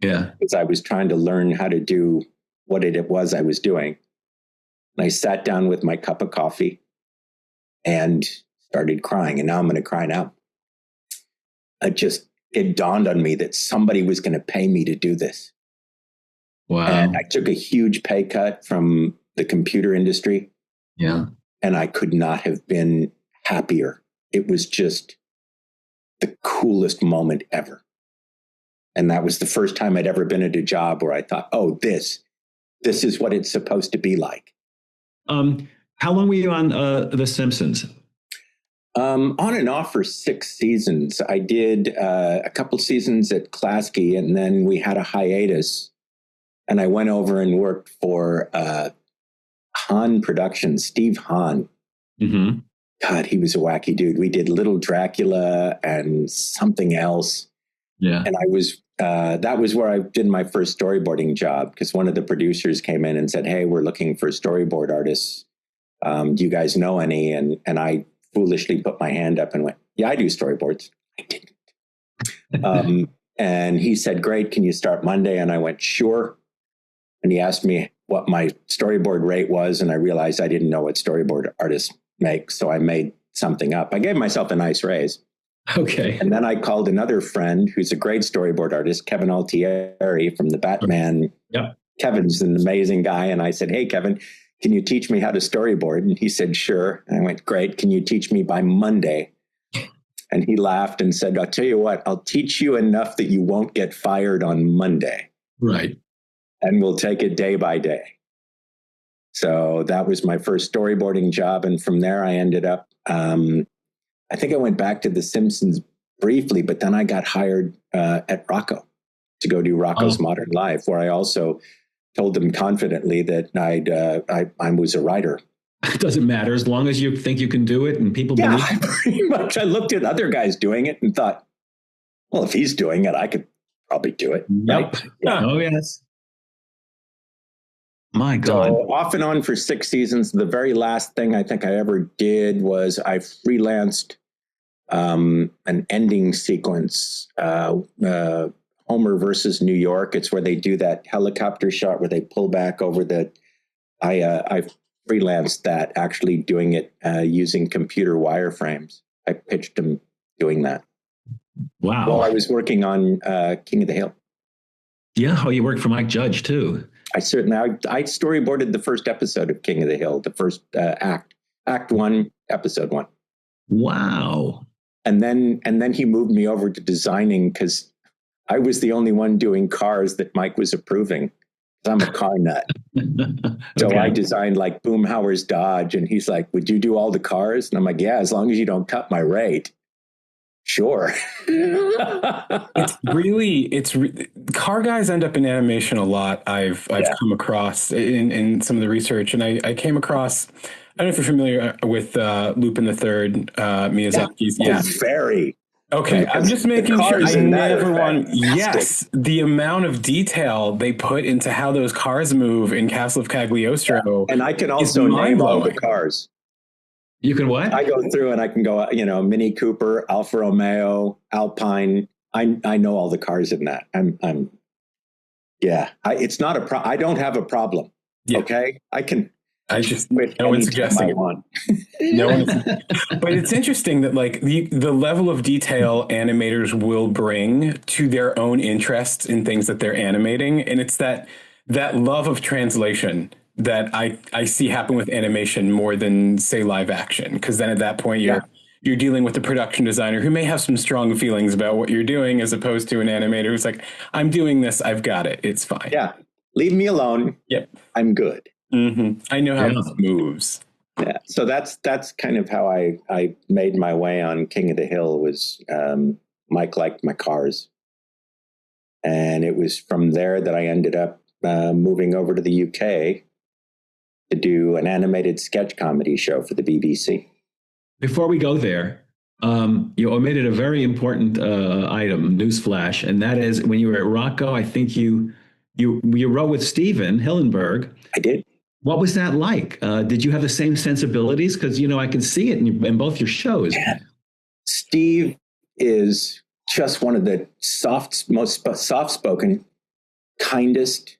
Yeah. Because I was trying to learn how to do what it was I was doing. And I sat down with my cup of coffee and started crying. And now I'm going to cry now. It dawned on me that somebody was going to pay me to do this. Wow. And I took a huge pay cut from the computer industry. Yeah. And I could not have been happier. It was just the coolest moment ever. And that was the first time I'd ever been at a job where I thought, oh, this is what it's supposed to be like. How long were you on The Simpsons? On and off for 6 seasons. I did a couple seasons at Klasky, and then we had a hiatus. And I went over and worked for Hahn Productions, Steve Hahn. Mm-hmm. God, he was a wacky dude. We did Little Dracula and something else. Yeah. And I was, that was where I did my first storyboarding job, because one of the producers came in and said, hey, we're looking for storyboard artists. Do you guys know any? And I foolishly put my hand up and went, yeah, I do storyboards. I didn't. And he said, great, can you start Monday? And I went, sure. And he asked me what my storyboard rate was. And I realized I didn't know what storyboard artists make. So I made something up. I gave myself a nice raise. Okay. And then I called another friend who's a great storyboard artist, Kevin Altieri from the Batman. Yep. Kevin's an amazing guy. And I said, hey, Kevin, can you teach me how to storyboard? And he said, sure. And I went, great. Can you teach me by Monday? And he laughed and said, I'll tell you what, I'll teach you enough that you won't get fired on Monday. Right. And we'll take it day by day. So that was my first storyboarding job. And from there, I ended up, I think I went back to The Simpsons briefly, but then I got hired at Rocco to go do Rocco's Modern Life, where I also told them confidently that I was a writer. It doesn't matter as long as you think you can do it and people believe it. Pretty much. I looked at other guys doing it and thought, well, if he's doing it, I could probably do it. Yep. Right? Yeah. Oh, yes. My God. So off and on for 6 seasons. The very last thing I think I ever did was I freelanced an ending sequence, Homer versus New York. It's where they do that helicopter shot where they pull back over the. I freelanced that, actually doing it using computer wireframes. I pitched him doing that. Wow. While I was working on King of the Hill. Yeah. Oh, you worked for Mike Judge too. I storyboarded the first episode of King of the Hill, the first act 1, episode 1. Wow. And then he moved me over to designing, because I was the only one doing cars that Mike was approving. I'm a car nut. So Okay. I designed like Boomhauer's Dodge, and he's like, would you do all the cars? And I'm like, yeah, as long as you don't cut my rate. Sure. Car guys end up in animation a lot. I've come across in some of the research, and I came across, I don't know if you're familiar with Lupin the Third, Miyazaki's. Yeah. Very. Okay, I'm just making sure. I never want. Yes, the amount of detail they put into how those cars move in Castle of Cagliostro. And I can also name all the cars. You can what? I go through and I can go, Mini Cooper, Alfa Romeo, Alpine. I know all the cars in that. It's not I don't have a problem. Yeah. Okay. I can No one's suggesting it. No one's. But it's interesting that like the level of detail animators will bring to their own interests in things that they're animating, and it's that love of translation that I see happen with animation more than say live action, because then at that point you're dealing with a production designer who may have some strong feelings about what you're doing, as opposed to an animator who's like, I'm doing this, I've got it, it's fine. Yeah, leave me alone. Yep, I'm good. Mm-hmm. I know how this moves. Yeah, so that's kind of how I made my way on King of the Hill. Was Mike liked my cars, and it was from there that I ended up moving over to the UK to do an animated sketch comedy show for the BBC. Before we go there, you omitted a very important item, newsflash, and that is when you were at Rocco, I think you wrote with Stephen Hillenburg. I did. What was that like? Did you have the same sensibilities? Because, I can see it in both your shows. Yeah. Steve is just one of the most soft-spoken, kindest,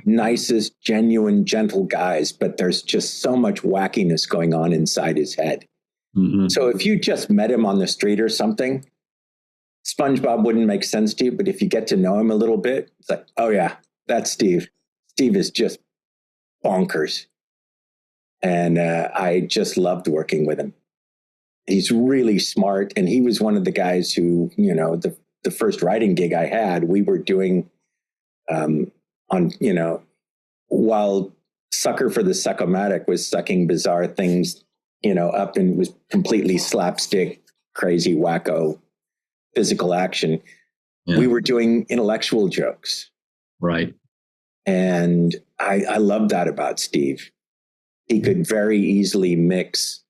nicest, genuine, gentle guys. But there's just so much wackiness going on inside his head. Mm-hmm. So if you just met him on the street or something, SpongeBob wouldn't make sense to you. But if you get to know him a little bit, it's like, oh yeah, that's Steve. Steve is just bonkers. And I just loved working with him. He's really smart. And he was one of the guys who, the first writing gig I had, we were doing while Sucker for the Suckomatic was sucking bizarre things, up and was completely slapstick, crazy, wacko, physical action. Yeah. We were doing intellectual jokes. Right. And I love that about Steve. He could very easily mix,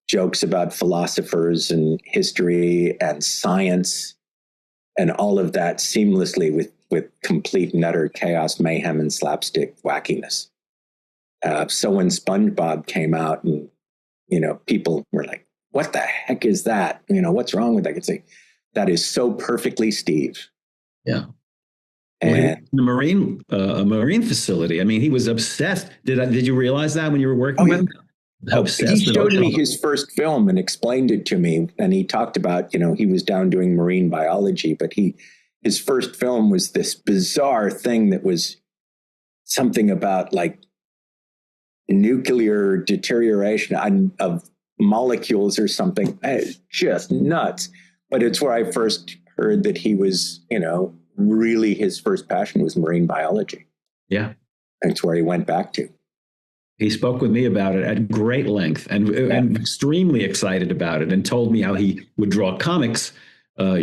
jokes about philosophers and history and science and all of that seamlessly with complete and utter chaos, mayhem, and slapstick wackiness. So when SpongeBob came out and, people were like, what the heck is that? What's wrong with that? I could say, that is so perfectly Steve. Yeah. And the marine facility. I mean, he was obsessed. Did you realize that when you were working with him? How obsessed. He showed me his first film and explained it to me. And he talked about, he was down doing marine biology, but his first film was this bizarre thing that was something about like nuclear deterioration of molecules or something. It's just nuts. But it's where I first heard that he was, really his first passion was marine biology. Yeah. That's where he went back to. He spoke with me about it at great length and extremely excited about it, and told me how he would draw comics, for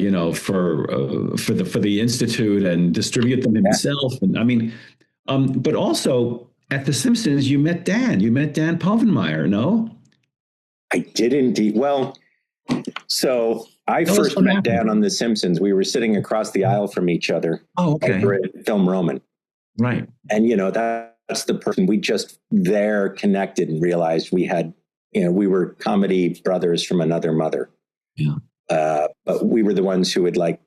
the Institute and distribute them himself. And I mean, but also at The Simpsons, you met Dan Povenmire, no? I did indeed. Well, so I first met Dan on The Simpsons. We were sitting across the aisle from each other. Oh, okay. Over at Film Roman. Right. And, that's the person we just there connected and realized we had, we were comedy brothers from another mother. Yeah. But we were the ones who would like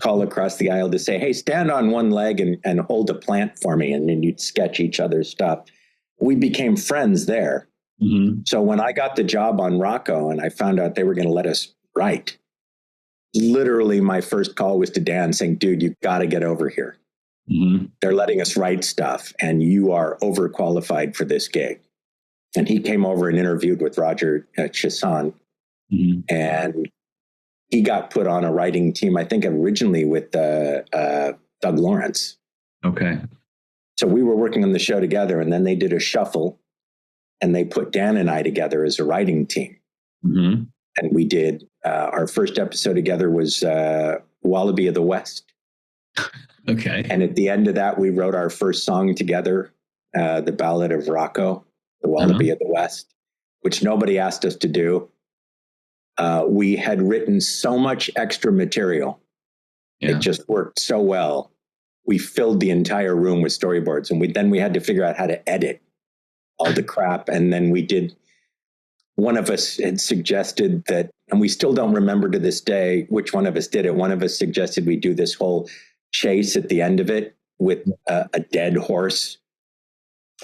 call across the aisle to say, hey, stand on one leg and hold a plant for me. And then you'd sketch each other's stuff. We became friends there. Mm-hmm. So when I got the job on Rocco and I found out they were going to let us write, literally my first call was to Dan saying, dude, you got to get over here. Mm-hmm. They're letting us write stuff and you are overqualified for this gig. And he came over and interviewed with Roger Chasson. Mm-hmm. And he got put on a writing team, I think originally with Doug Lawrence. Okay. So we were working on the show together, and then they did a shuffle and they put Dan and I together as a writing team. Mm-hmm. And we did, our first episode together was Wallaby of the West. Okay. And at the end of that, we wrote our first song together, the Ballad of Rocco, the Wallaby of the West, which nobody asked us to do. We had written so much extra material. Yeah. It just worked so well. We filled the entire room with storyboards, and then we had to figure out how to edit all the crap. And then one of us had suggested that, and we still don't remember to this day which one of us did it. One of us suggested we do this whole chase at the end of it with a dead horse.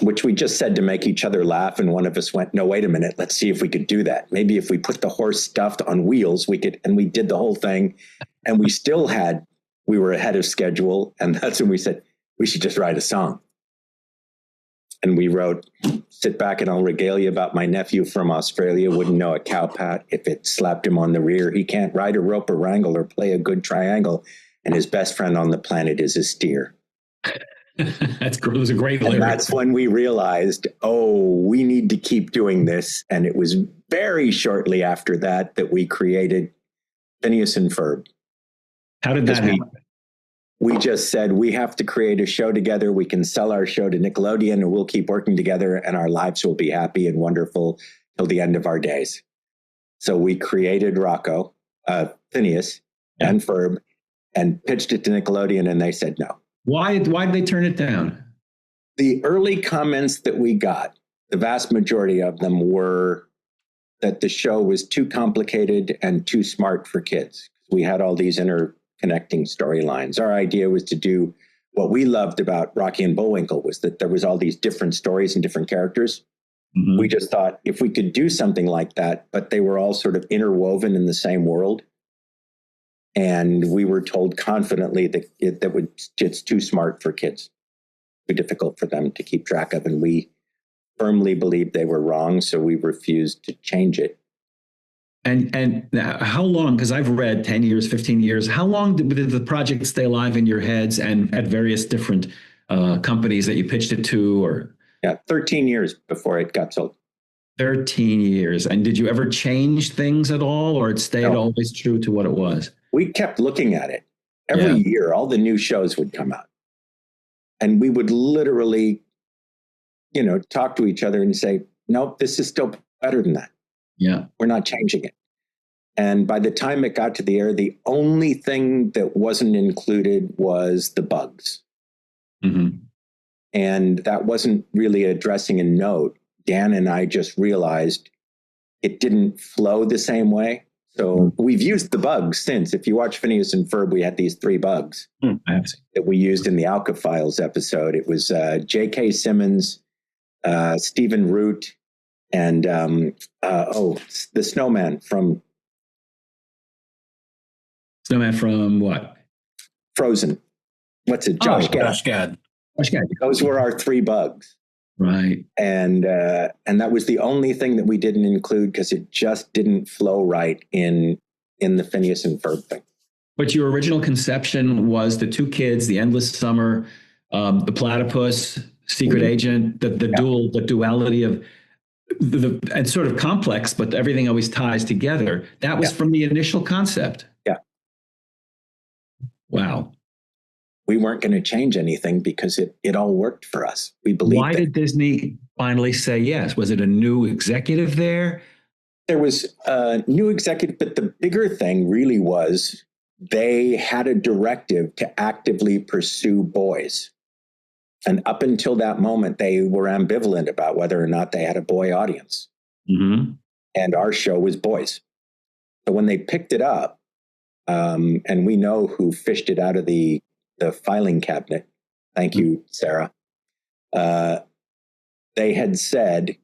which we just said to make each other laugh. And one of us went, no, wait a minute, let's see if we could do that. Maybe if we put the horse stuffed on wheels, we could, and we did the whole thing. And we were ahead of schedule. And that's when we said, we should just write a song. And we wrote, sit back and I'll regale you about my nephew from Australia, wouldn't know a cow pat if it slapped him on the rear. He can't ride a rope or wrangle or play a good triangle. And his best friend on the planet is a steer. It was a great lyric. And that's when we realized, we need to keep doing this. And it was very shortly after that we created Phineas and Ferb. How did that happen? We just said, we have to create a show together. We can sell our show to Nickelodeon and we'll keep working together and our lives will be happy and wonderful till the end of our days. So we created Phineas and Ferb and pitched it to Nickelodeon and they said no. Why did they turn it down? The early comments that we got, the vast majority of them were that the show was too complicated and too smart for kids. We had all these interconnecting storylines. Our idea was to do what we loved about Rocky and Bullwinkle was that there was all these different stories and different characters. Mm-hmm. We just thought if we could do something like that, but they were all sort of interwoven in the same world. And we were told confidently that it's too smart for kids, too difficult for them to keep track of. And we firmly believed they were wrong, so we refused to change it. And how long, because I've read 10 years, 15 years, how long did the project stay alive in your heads and at various different companies that you pitched it to? 13 years before it got sold. 13 years. And did you ever change things at all, or it stayed always true to what it was? We kept looking at it. Every year, all the new shows would come out. And we would literally, talk to each other and say, nope, this is still better than that. Yeah. We're not changing it. And by the time it got to the air, the only thing that wasn't included was the bugs. Mm-hmm. And that wasn't really addressing a note. Dan and I just realized it didn't flow the same way. So we've used the bugs since. If you watch Phineas and Ferb, we had these 3 bugs that we used in the Alka Files episode. It was J.K. Simmons, Stephen Root, and the snowman from... Snowman from what? Frozen. What's it? Josh Gad. Josh Gad. Those were our 3 bugs. Right. And that was the only thing that we didn't include because it just didn't flow right in the Phineas and Ferb thing. But your original conception was the 2 kids, the endless summer, the platypus, secret agent, the duality of and sort of complex, but everything always ties together. That was from the initial concept. Yeah. Wow. We weren't going to change anything because it all worked for us. We believed. Why did Disney finally say yes? Was it a new executive there? There was a new executive, but the bigger thing really was they had a directive to actively pursue boys. And up until that moment, they were ambivalent about whether or not they had a boy audience. Mm-hmm. And our show was boys. So when they picked it up, and we know who fished it out of the filing cabinet. Thank you, Sarah. They had said,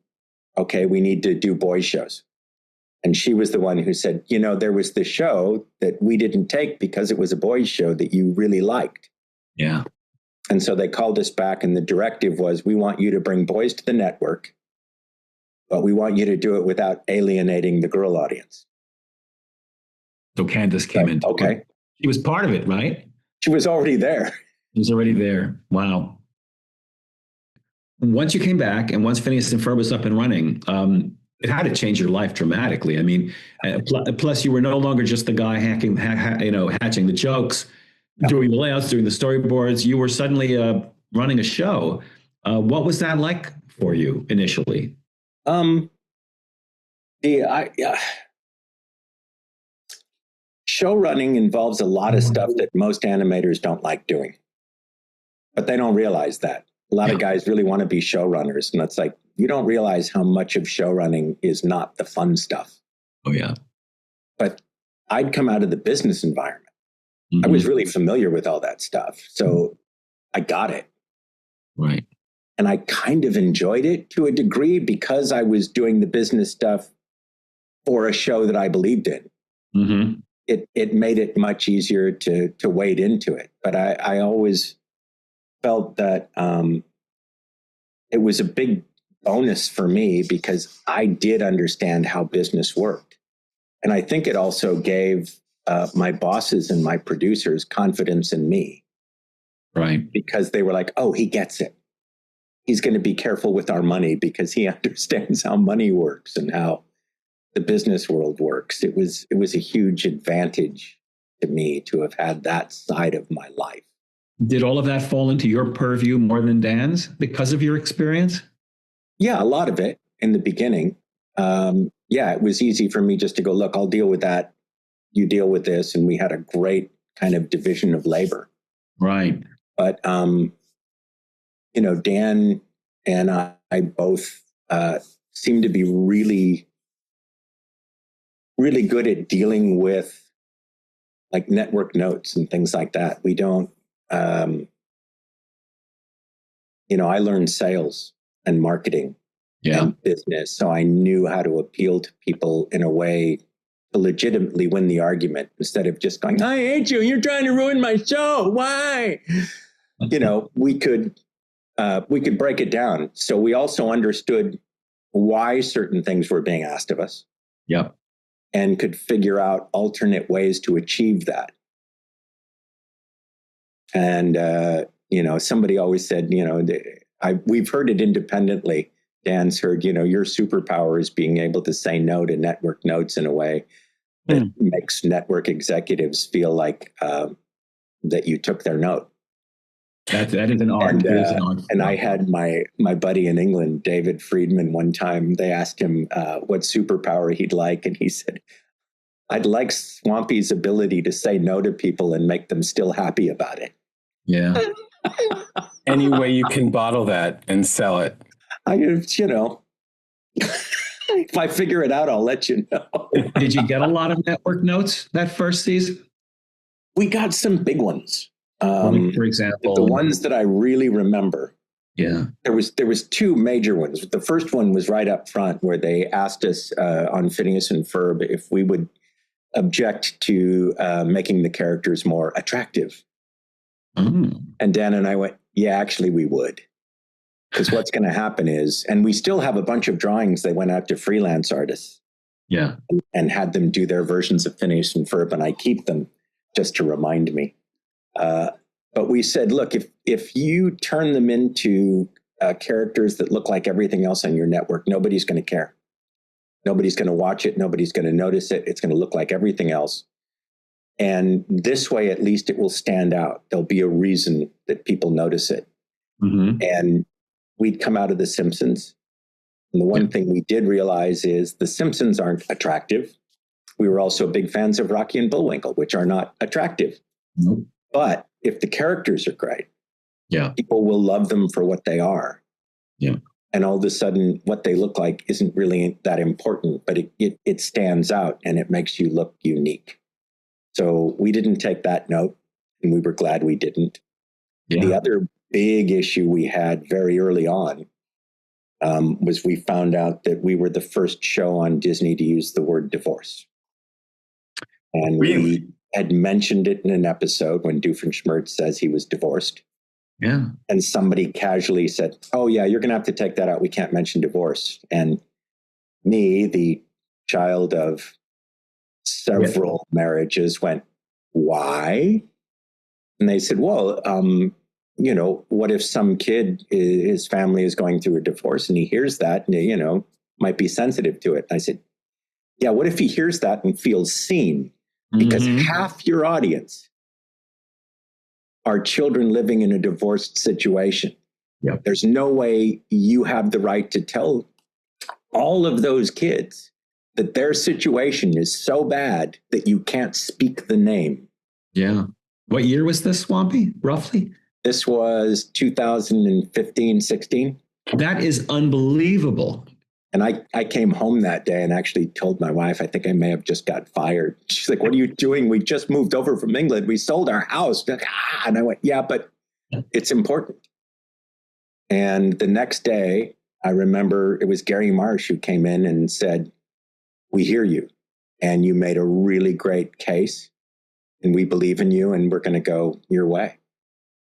okay, we need to do boys shows. And she was the one who said, there was the show that we didn't take because it was a boys show that you really liked. Yeah. And so they called us back and the directive was, we want you to bring boys to the network, but we want you to do it without alienating the girl audience. So Candace came in. Okay. She was part of it, right? She was already there. She was already there. Wow. Once you came back and once Phineas and Ferb was up and running, it had to change your life dramatically. I mean, plus you were no longer just the guy hatching the jokes, doing the layouts, doing the storyboards. You were suddenly running a show. What was that like for you initially? Show running involves a lot of stuff that most animators don't like doing, but they don't realize that. A lot of guys really want to be showrunners, and it's like, you don't realize how much of show running is not the fun stuff. Oh, yeah. But I'd come out of the business environment. Mm-hmm. I was really familiar with all that stuff, so I got it. Right. And I kind of enjoyed it to a degree because I was doing the business stuff for a show that I believed in. Mm-hmm. It made it much easier to wade into it. But I always felt that it was a big bonus for me because I did understand how business worked. And I think it also gave my bosses and my producers confidence in me. Right. Because they were like, oh, he gets it. He's going to be careful with our money because he understands how money works and how the business world works. It was a huge advantage to me to have had that side of my life. Did all of that fall into your purview more than Dan's because of your experience? Yeah, a lot of it in the beginning. It was easy for me just to go, look, I'll deal with that. You deal with this. And we had a great kind of division of labor. Right. But, Dan and I both seem to be really, really good at dealing with like network notes and things like that. We don't, I learned sales and marketing and business. So I knew how to appeal to people in a way to legitimately win the argument instead of just going, I hate you. You're trying to ruin my show. Why? We could break it down. So we also understood why certain things were being asked of us. Yep. And could figure out alternate ways to achieve that. And, somebody always said, we've heard it independently. Dan's heard, your superpower is being able to say no to network notes in a way that makes network executives feel like that you took their note. That is an art. And I had my buddy in England, David Friedman, one time, they asked him what superpower he'd like. And he said, I'd like Swampy's ability to say no to people and make them still happy about it. Yeah. Any way you can bottle that and sell it. If I figure it out, I'll let you know. Did you get a lot of network notes that first season? We got some big ones. For example, the ones that I really remember. Yeah. There was two major ones. The first one was right up front where they asked us on Phineas and Ferb if we would object to making the characters more attractive. And Dan and I went, yeah, actually we would. Because what's going to happen is, and we still have a bunch of drawings they went out to freelance artists. Yeah. And had them do their versions of Phineas and Ferb, and I keep them just to remind me. But we said, look, if you turn them into characters that look like everything else on your network, nobody's going to care. Nobody's going to watch it. Nobody's going to notice it. It's going to look like everything else. And this way, at least it will stand out. There'll be a reason that people notice it. Mm-hmm. And we'd come out of The Simpsons. And the one thing we did realize is The Simpsons aren't attractive. We were also big fans of Rocky and Bullwinkle, which are not attractive. Nope. But if the characters are great, people will love them for what they are. Yeah. And all of a sudden, what they look like isn't really that important, but it stands out and it makes you look unique. So we didn't take that note, and we were glad we didn't. Yeah. The other big issue we had very early on was we found out that we were the first show on Disney to use the word divorce. And we had mentioned it in an episode when Doofenshmirtz says he was divorced. Yeah. And somebody casually said, oh, yeah, you're going to have to take that out. We can't mention divorce. And me, the child of several marriages, went, why? And they said, well, what if some kid, his family is going through a divorce and he hears that and, might be sensitive to it. And I said, yeah, what if he hears that and feels seen? Because half your audience are children living in a divorced situation. Yep. There's no way you have the right to tell all of those kids that their situation is so bad that you can't speak the name. Yeah. What year was this, Swampy, roughly? This was 2015, 16. That is unbelievable. And I came home that day and actually told my wife, I think I may have just got fired. She's like, what are you doing? We just moved over from England. We sold our house. And I went, yeah, but it's important. And the next day, I remember it was Gary Marsh who came in and said, "We hear you, and you made a really great case, and we believe in you, and we're going to go your way."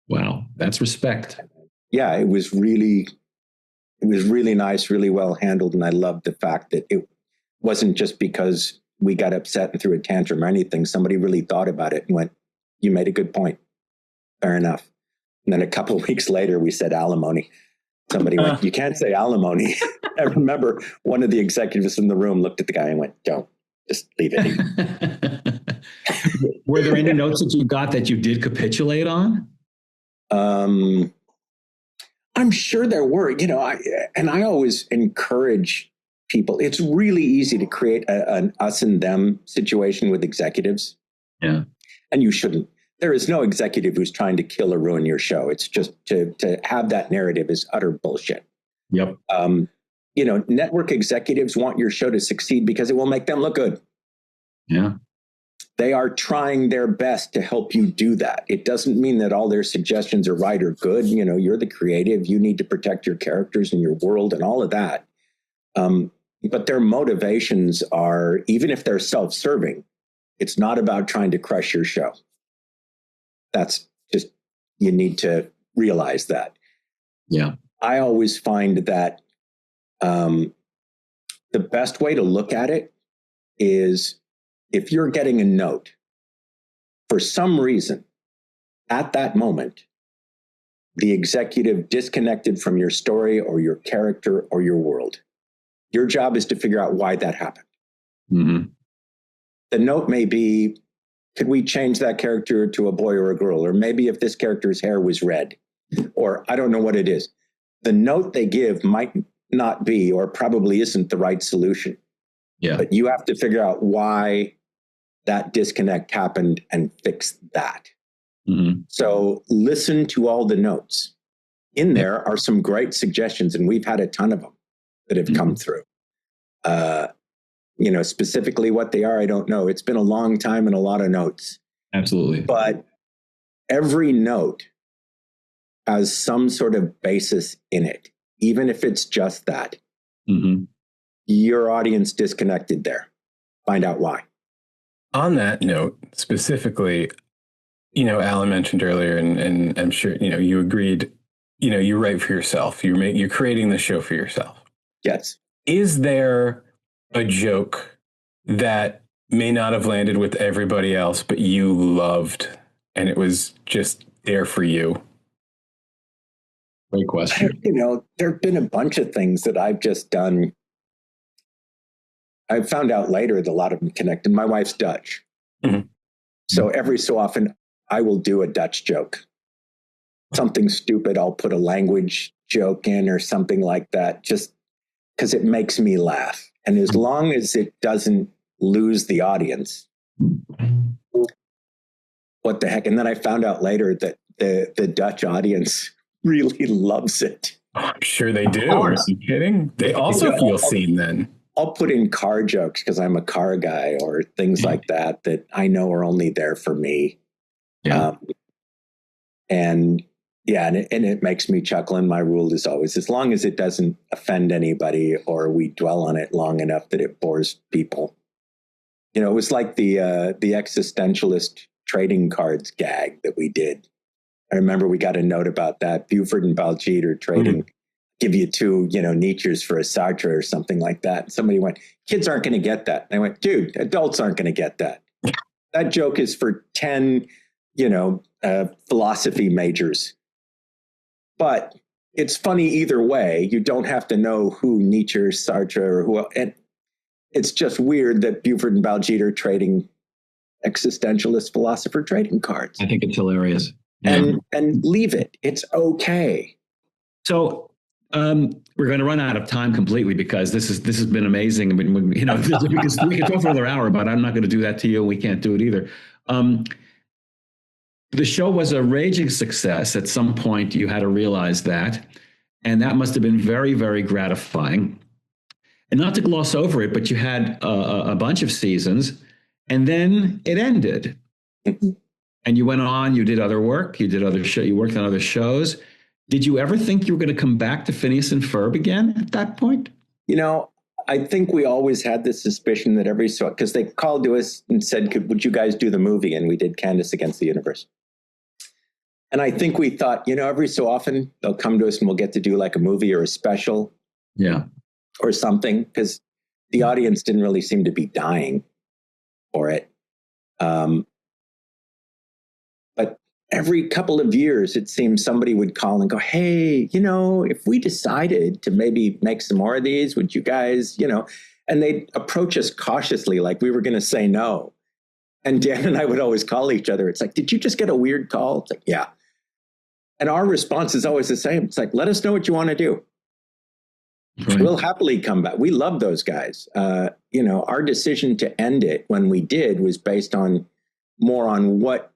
Wow, that's respect. Yeah, it was really nice, really well handled. And I loved the fact that it wasn't just because we got upset and threw a tantrum or anything. Somebody really thought about it and went, "You made a good point. Fair enough." And then a couple of weeks later, we said alimony. Somebody went, "You can't say alimony." I remember one of the executives in the room looked at the guy and went, "Don't, just leave it." Were there any notes that you got that you did capitulate on? I'm sure there were, I always encourage people. It's really easy to create an us and them situation with executives. Yeah. And you shouldn't. There is no executive who's trying to kill or ruin your show. It's just to have that narrative is utter bullshit. Yep. Network executives want your show to succeed because it will make them look good. Yeah. They are trying their best to help you do that. It doesn't mean that all their suggestions are right or good. You're the creative. You need to protect your characters and your world and all of that. But their motivations are, even if they're self-serving, it's not about trying to crush your show. That's just, you need to realize that. Yeah. I always find that the best way to look at it is, if you're getting a note, for some reason, at that moment, the executive disconnected from your story or your character or your world, your job is to figure out why that happened. Mm-hmm. The note may be, could we change that character to a boy or a girl? Or maybe if this character's hair was red, or I don't know what it is. The note they give might not be, or probably isn't, the right solution. Yeah. But you have to figure out why that disconnect happened and fix that. Mm-hmm. So listen to all the notes. In there are some great suggestions, and we've had a ton of them that have come through. Specifically what they are, I don't know. It's been a long time and a lot of notes. Absolutely. But every note has some sort of basis in it, even if it's just that. Mm-hmm. Your audience disconnected there. Find out why. On that note, specifically, Allan mentioned earlier, and I'm sure, you agreed, you write for yourself. You're creating the show for yourself. Yes. Is there a joke that may not have landed with everybody else, but you loved, and it was just there for you? Great question. There have been a bunch of things that I've just done. I found out later that a lot of them connected. My wife's Dutch. Mm-hmm. So every so often I will do a Dutch joke. Something stupid. I'll put a language joke in or something like that, just because it makes me laugh. And as long as it doesn't lose the audience, what the heck? And then I found out later that the Dutch audience really loves it. I'm sure they do. Are you kidding? They also feel seen then. I'll put in car jokes because I'm a car guy, or things like that I know are only there for me. Yeah. And it makes me chuckle. And my rule is always, as long as it doesn't offend anybody or we dwell on it long enough that it bores people. It was like the existentialist trading cards gag that we did. I remember we got a note about that. Buford and Baljeet are trading. Mm-hmm. Give you 2, Nietzsche's for a Sartre or something like that. And somebody went, kids aren't going to get that. And I went, dude, adults aren't going to get that. That joke is for 10, philosophy majors. But it's funny either way. You don't have to know who Nietzsche or Sartre or who. And it's just weird that Buford and Baljeet are trading existentialist philosopher trading cards. I think it's hilarious. Yeah. And leave it. It's okay. So we're going to run out of time completely because this has been amazing. I mean, because we could talk for another hour, but I'm not going to do that to you. We can't do it either. The show was a raging success. At some point, you had to realize that, and that must have been very, very gratifying. And not to gloss over it, but you had a bunch of seasons, and then it ended. And you went on. You did other work. You did other show. You worked on other shows. Did you ever think you were going to come back to Phineas and Ferb again at that point? I think we always had this suspicion that because they called to us and said, would you guys do the movie? And we did Candace Against the Universe. And I think we thought, every so often they'll come to us and we'll get to do like a movie or a special. Yeah. Or something, because the audience didn't really seem to be dying for it. But every couple of years, it seems somebody would call and go, hey, if we decided to maybe make some more of these, would you guys, and they'd approach us cautiously, like we were going to say no. And Dan and I would always call each other. It's like, did you just get a weird call? It's like, yeah. And our response is always the same. It's like, let us know what you want to do. Right. We'll happily come back. We love those guys. Our decision to end it when we did was based on what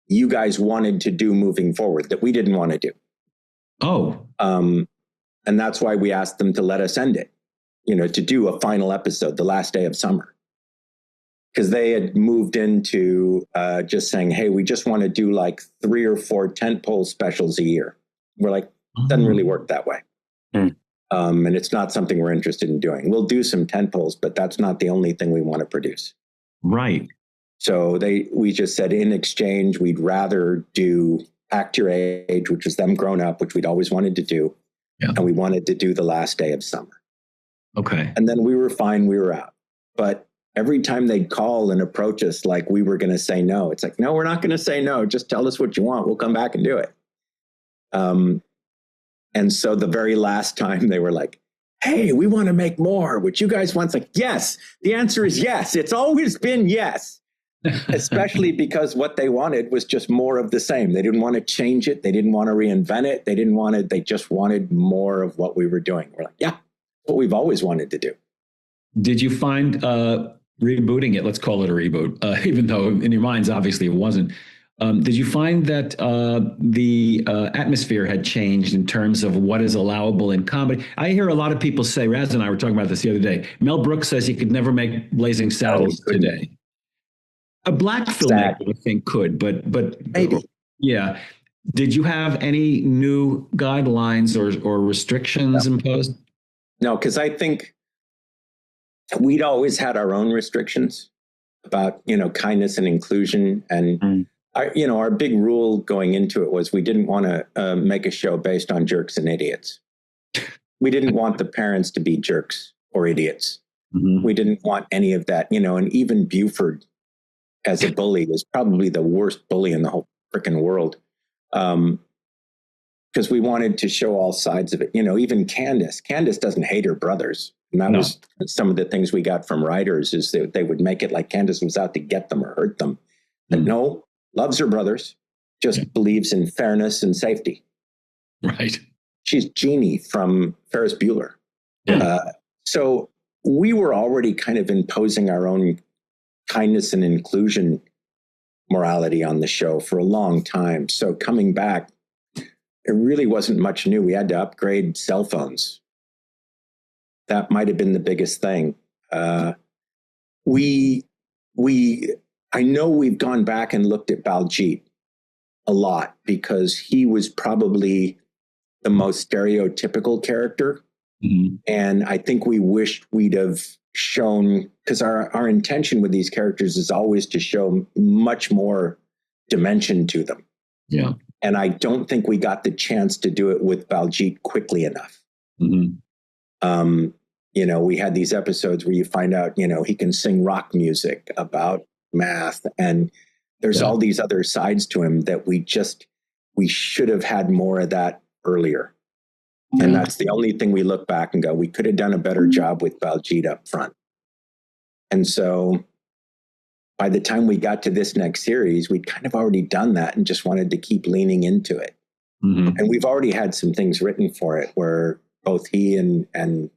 you guys wanted to do moving forward that we didn't want to do. Oh. And that's why we asked them to let us end it, to do a final episode, the last day of summer. Because they had moved into just saying, hey, we just want to do like 3 or 4 tentpole specials a year. We're like, doesn't really work that way. And it's not something we're interested in doing. We'll do some tentpoles, but that's not the only thing we want to produce. Right. So we just said in exchange, we'd rather do Act Your Age, which was them grown up, which we'd always wanted to do. Yeah. And we wanted to do The Last Day of Summer. Okay. And then we were fine. We were out. But every time they'd call and approach us like we were going to say no, it's like, no, we're not going to say no. Just tell us what you want. We'll come back and do it. And so the very last time they were like, hey, we want to make more. What you guys want? It's like, yes. The answer is yes. It's always been yes. Especially because what they wanted was just more of the same. They didn't want to change it. They didn't want to reinvent it. They just wanted more of what we were doing. We're like, yeah, what we've always wanted to do. Did you find rebooting it, let's call it a reboot, even though in your minds, obviously it wasn't. Did you find that the atmosphere had changed in terms of what is allowable in comedy? I hear a lot of people say, Raz and I were talking about this the other day, Mel Brooks says he could never make Blazing Saddles today. A black filmmaker, I think, could, but maybe. Yeah. Did you have any new guidelines or restrictions imposed? No, because I think we'd always had our own restrictions about, kindness and inclusion. And, our big rule going into it was we didn't want to make a show based on jerks and idiots. We didn't want the parents to be jerks or idiots. Mm-hmm. We didn't want any of that, and even Buford as a bully was probably the worst bully in the whole freaking world. Because we wanted to show all sides of it. Even Candace doesn't hate her brothers. And that was some of the things we got from writers is that they would make it like Candace was out to get them or hurt them. But no, loves her brothers, just believes in fairness and safety. Right. She's Jeannie from Ferris Bueller. Yeah. So we were already kind of imposing our own kindness and inclusion morality on the show for a long time. So coming back, it really wasn't much new. We had to upgrade cell phones. That might have been the biggest thing. I know we've gone back and looked at Baljeet a lot because he was probably the most stereotypical character. Mm-hmm. And I think we wished we'd have shown, because our intention with these characters is always to show much more dimension to them. Yeah. And I don't think we got the chance to do it with Baljeet quickly enough. Mm-hmm. We had these episodes where you find out, he can sing rock music about math, and there's all these other sides to him that we should have had more of that earlier. Mm-hmm. And that's the only thing we look back and go, we could have done a better job with Baljeet up front. And so by the time we got to this next series, we'd kind of already done that and just wanted to keep leaning into it. Mm-hmm. And we've already had some things written for it where both he and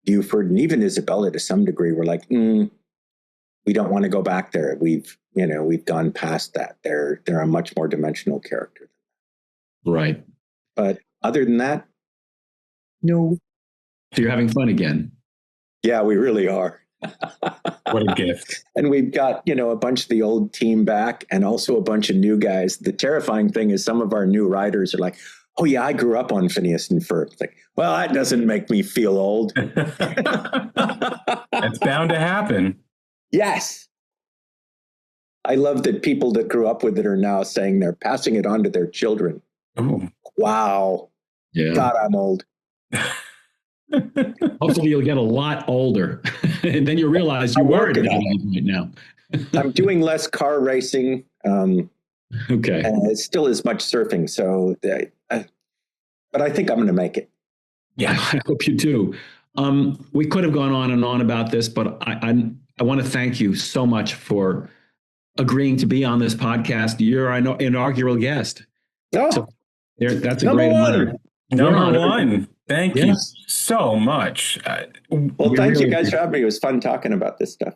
Buford and even Isabella to some degree were like, we don't want to go back there. We've gone past that. They're a much more dimensional character. Right. But other than that, no. So you're having fun again. Yeah, we really are. What a gift. And we've got, a bunch of the old team back and also a bunch of new guys. The terrifying thing is some of our new writers are like, oh yeah, I grew up on Phineas and Ferb. It's like, well, that doesn't make me feel old. It's bound to happen. Yes. I love that people that grew up with it are now saying they're passing it on to their children. Ooh. Wow. Yeah. God, I'm old. Hopefully you'll get a lot older. And then you realize you were at right now. I'm doing less car racing. Okay. It's still as much surfing. So, but I think I'm going to make it. Yeah, I hope you do. We could have gone on and on about this, but I want to thank you so much for agreeing to be on this podcast. You're an inaugural guest. Oh, so that's a great honor. Number one. Thank you so much. Well, thank you guys for having me. It was fun talking about this stuff.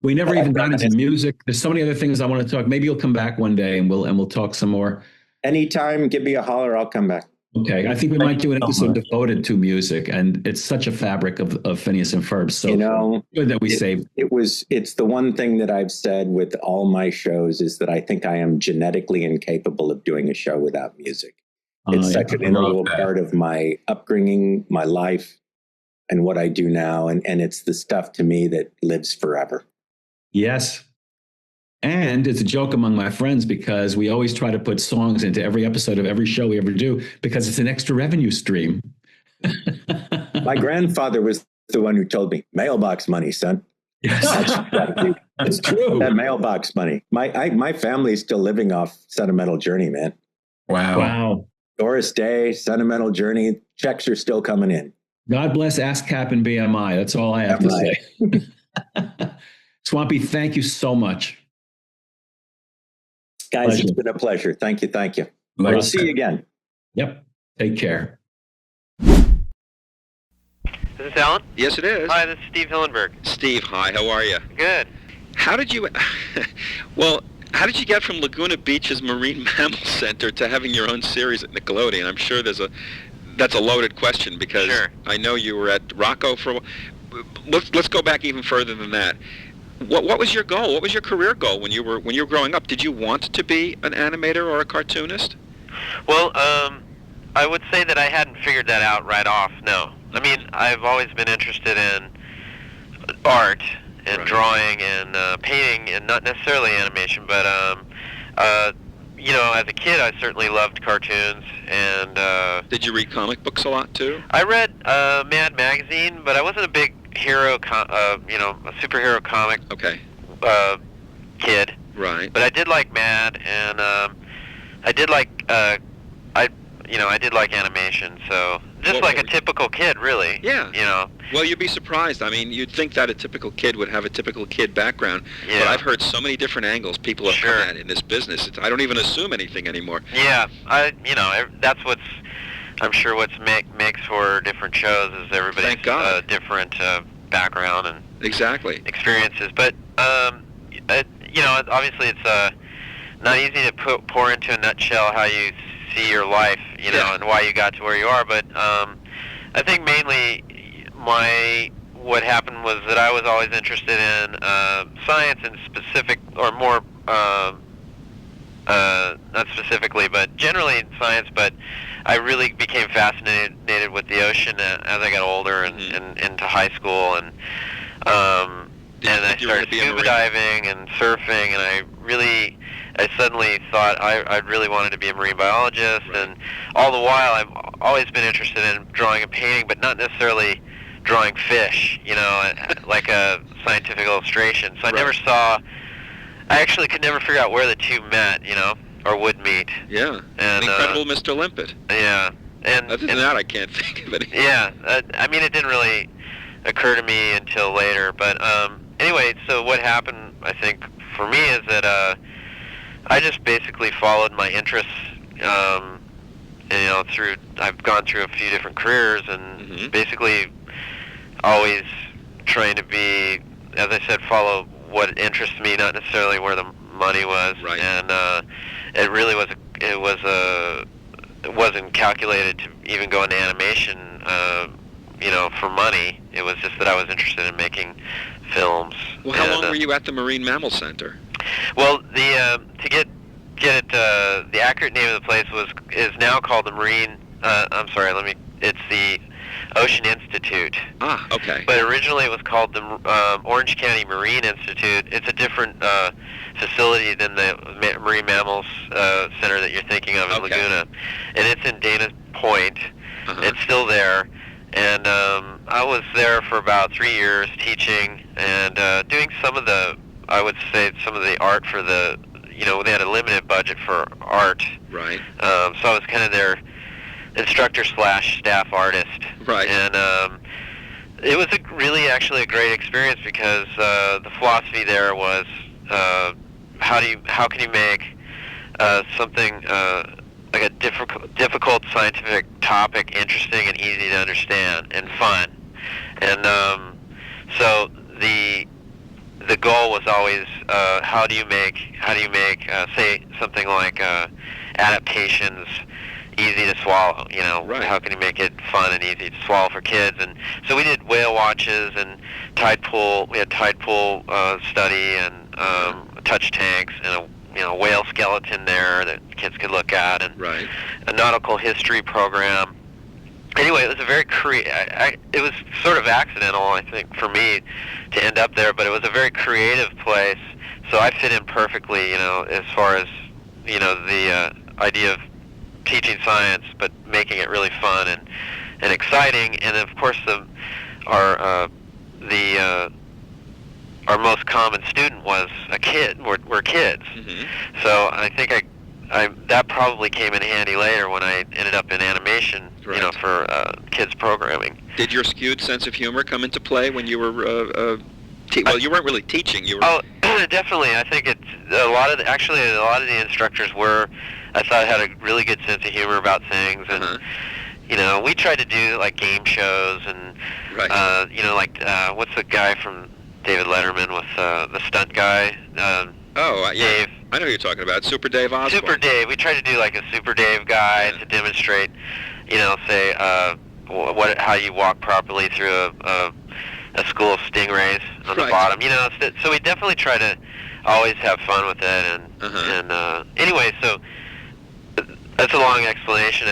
We never even got into music. There's so many other things I want to talk. Maybe you'll come back one day and we'll talk some more. Anytime, give me a holler. I'll come back. Okay, I think we might do an episode devoted to music, and it's such a fabric of Phineas and Ferb. So good that we saved. It's the one thing that I've said with all my shows is that I think I am genetically incapable of doing a show without music. It's such an integral part of my upbringing, my life, and what I do now. And it's the stuff to me that lives forever. Yes. And it's a joke among my friends because we always try to put songs into every episode of every show we ever do because it's an extra revenue stream. My grandfather was the one who told me, mailbox money, son. Yes. It's true. That mailbox money. My family's still living off Sentimental Journey, man. Wow. Doris Day, Sentimental Journey, checks are still coming in. God bless ASCAP and BMI. That's all I have to say. Swampy, thank you so much. Guys, It's been a pleasure. Thank you. We'll see you again. Yep. Take care. Is this Allan? Yes, it is. Hi, this is Steve Hillenburg. Steve, hi. How are you? Good. How did you get from Laguna Beach's Marine Mammal Center to having your own series at Nickelodeon? I'm sure that's a loaded question because I know you were at Rocco for a while. Let's go back even further than that. What was your goal? What was your career goal when you were growing up? Did you want to be an animator or a cartoonist? Well, I would say that I hadn't figured that out right off, no. I mean, I've always been interested in art and drawing and painting and not necessarily animation, but, as a kid I certainly loved cartoons and... Did you read comic books a lot, too? I read Mad Magazine, but I wasn't a big a superhero comic kid. Right. But I did like Mad, and I did like animation. So just like a typical kid, really. Yeah. Well, you'd be surprised. I mean, you'd think that a typical kid would have a typical kid background. Yeah. But I've heard so many different angles people have come at in this business. I don't even assume anything anymore. Yeah. That's what's. I'm sure what's makes for different shows is everybody's different background and experiences. But obviously it's not easy to pour into a nutshell how you see your life, and why you got to where you are. But I think mainly what happened was that I was always interested in science and specific, or more. Not specifically, but generally in science, but I really became fascinated with the ocean as I got older and into high school, and I started scuba diving and surfing, and I suddenly thought I really wanted to be a marine biologist, and all the while I've always been interested in drawing and painting, but not necessarily drawing fish, like a scientific illustration. So I actually could never figure out where the two met, or would meet. Yeah. And incredible Mr. Limpet. Yeah. And other than that, I can't think of it. Yeah. I mean, it didn't really occur to me until later. But anyway, so what happened, I think, for me is that I just basically followed my interests. I've gone through a few different careers, and basically always trying to be, as I said, follow what interests me, not necessarily where the money was. Right. And it really wasn't calculated to even go into animation, for money. It was just that I was interested in making films. Well, how long were you at the Marine Mammal Center? Well, to get get it. The accurate name of the place is now called the Marine. I'm sorry. It's the Ocean Institute. Ah, okay. But originally it was called the Orange County Marine Institute. It's a different facility than the Marine Mammals Center that you're thinking of in Laguna, and it's in Dana Point. It's still there, and I was there for about 3 years teaching and doing some of the art for the. They had a limited budget for art. Right. So I was kind of their instructor / staff artist. Right. And it was actually a great experience because the philosophy there was how can you make something like a difficult scientific topic interesting and easy to understand and fun. And so the goal was always how do you make say something like adaptations easy to swallow, Right. How can you make it fun and easy to swallow for kids? And so we did whale watches and tide pool. We had tide pool study and touch tanks and a whale skeleton there that kids could look at, and right. a nautical history program. Anyway, it was a very it was sort of accidental, I think, for me to end up there, but it was a very creative place. So I fit in perfectly, as far as the idea of teaching science, but making it really fun and exciting. And of course, our most common student was a kid. We're kids. Mm-hmm. So I think that probably came in handy later when I ended up in animation, right. For kids programming. Did your skewed sense of humor come into play when you were? Well, you weren't really teaching. You were. Oh, definitely. I think it's a lot of the instructors were. I thought had a really good sense of humor about things, and we tried to do like game shows and right. what's the guy from David Letterman with the stunt guy? Yeah. Dave. I know who you're talking about. Super Dave Osborne. Super Dave. We tried to do like a Super Dave guy to demonstrate, say how you walk properly through a school of stingrays on the bottom. So we definitely try to always have fun with it. And anyway, so that's a long explanation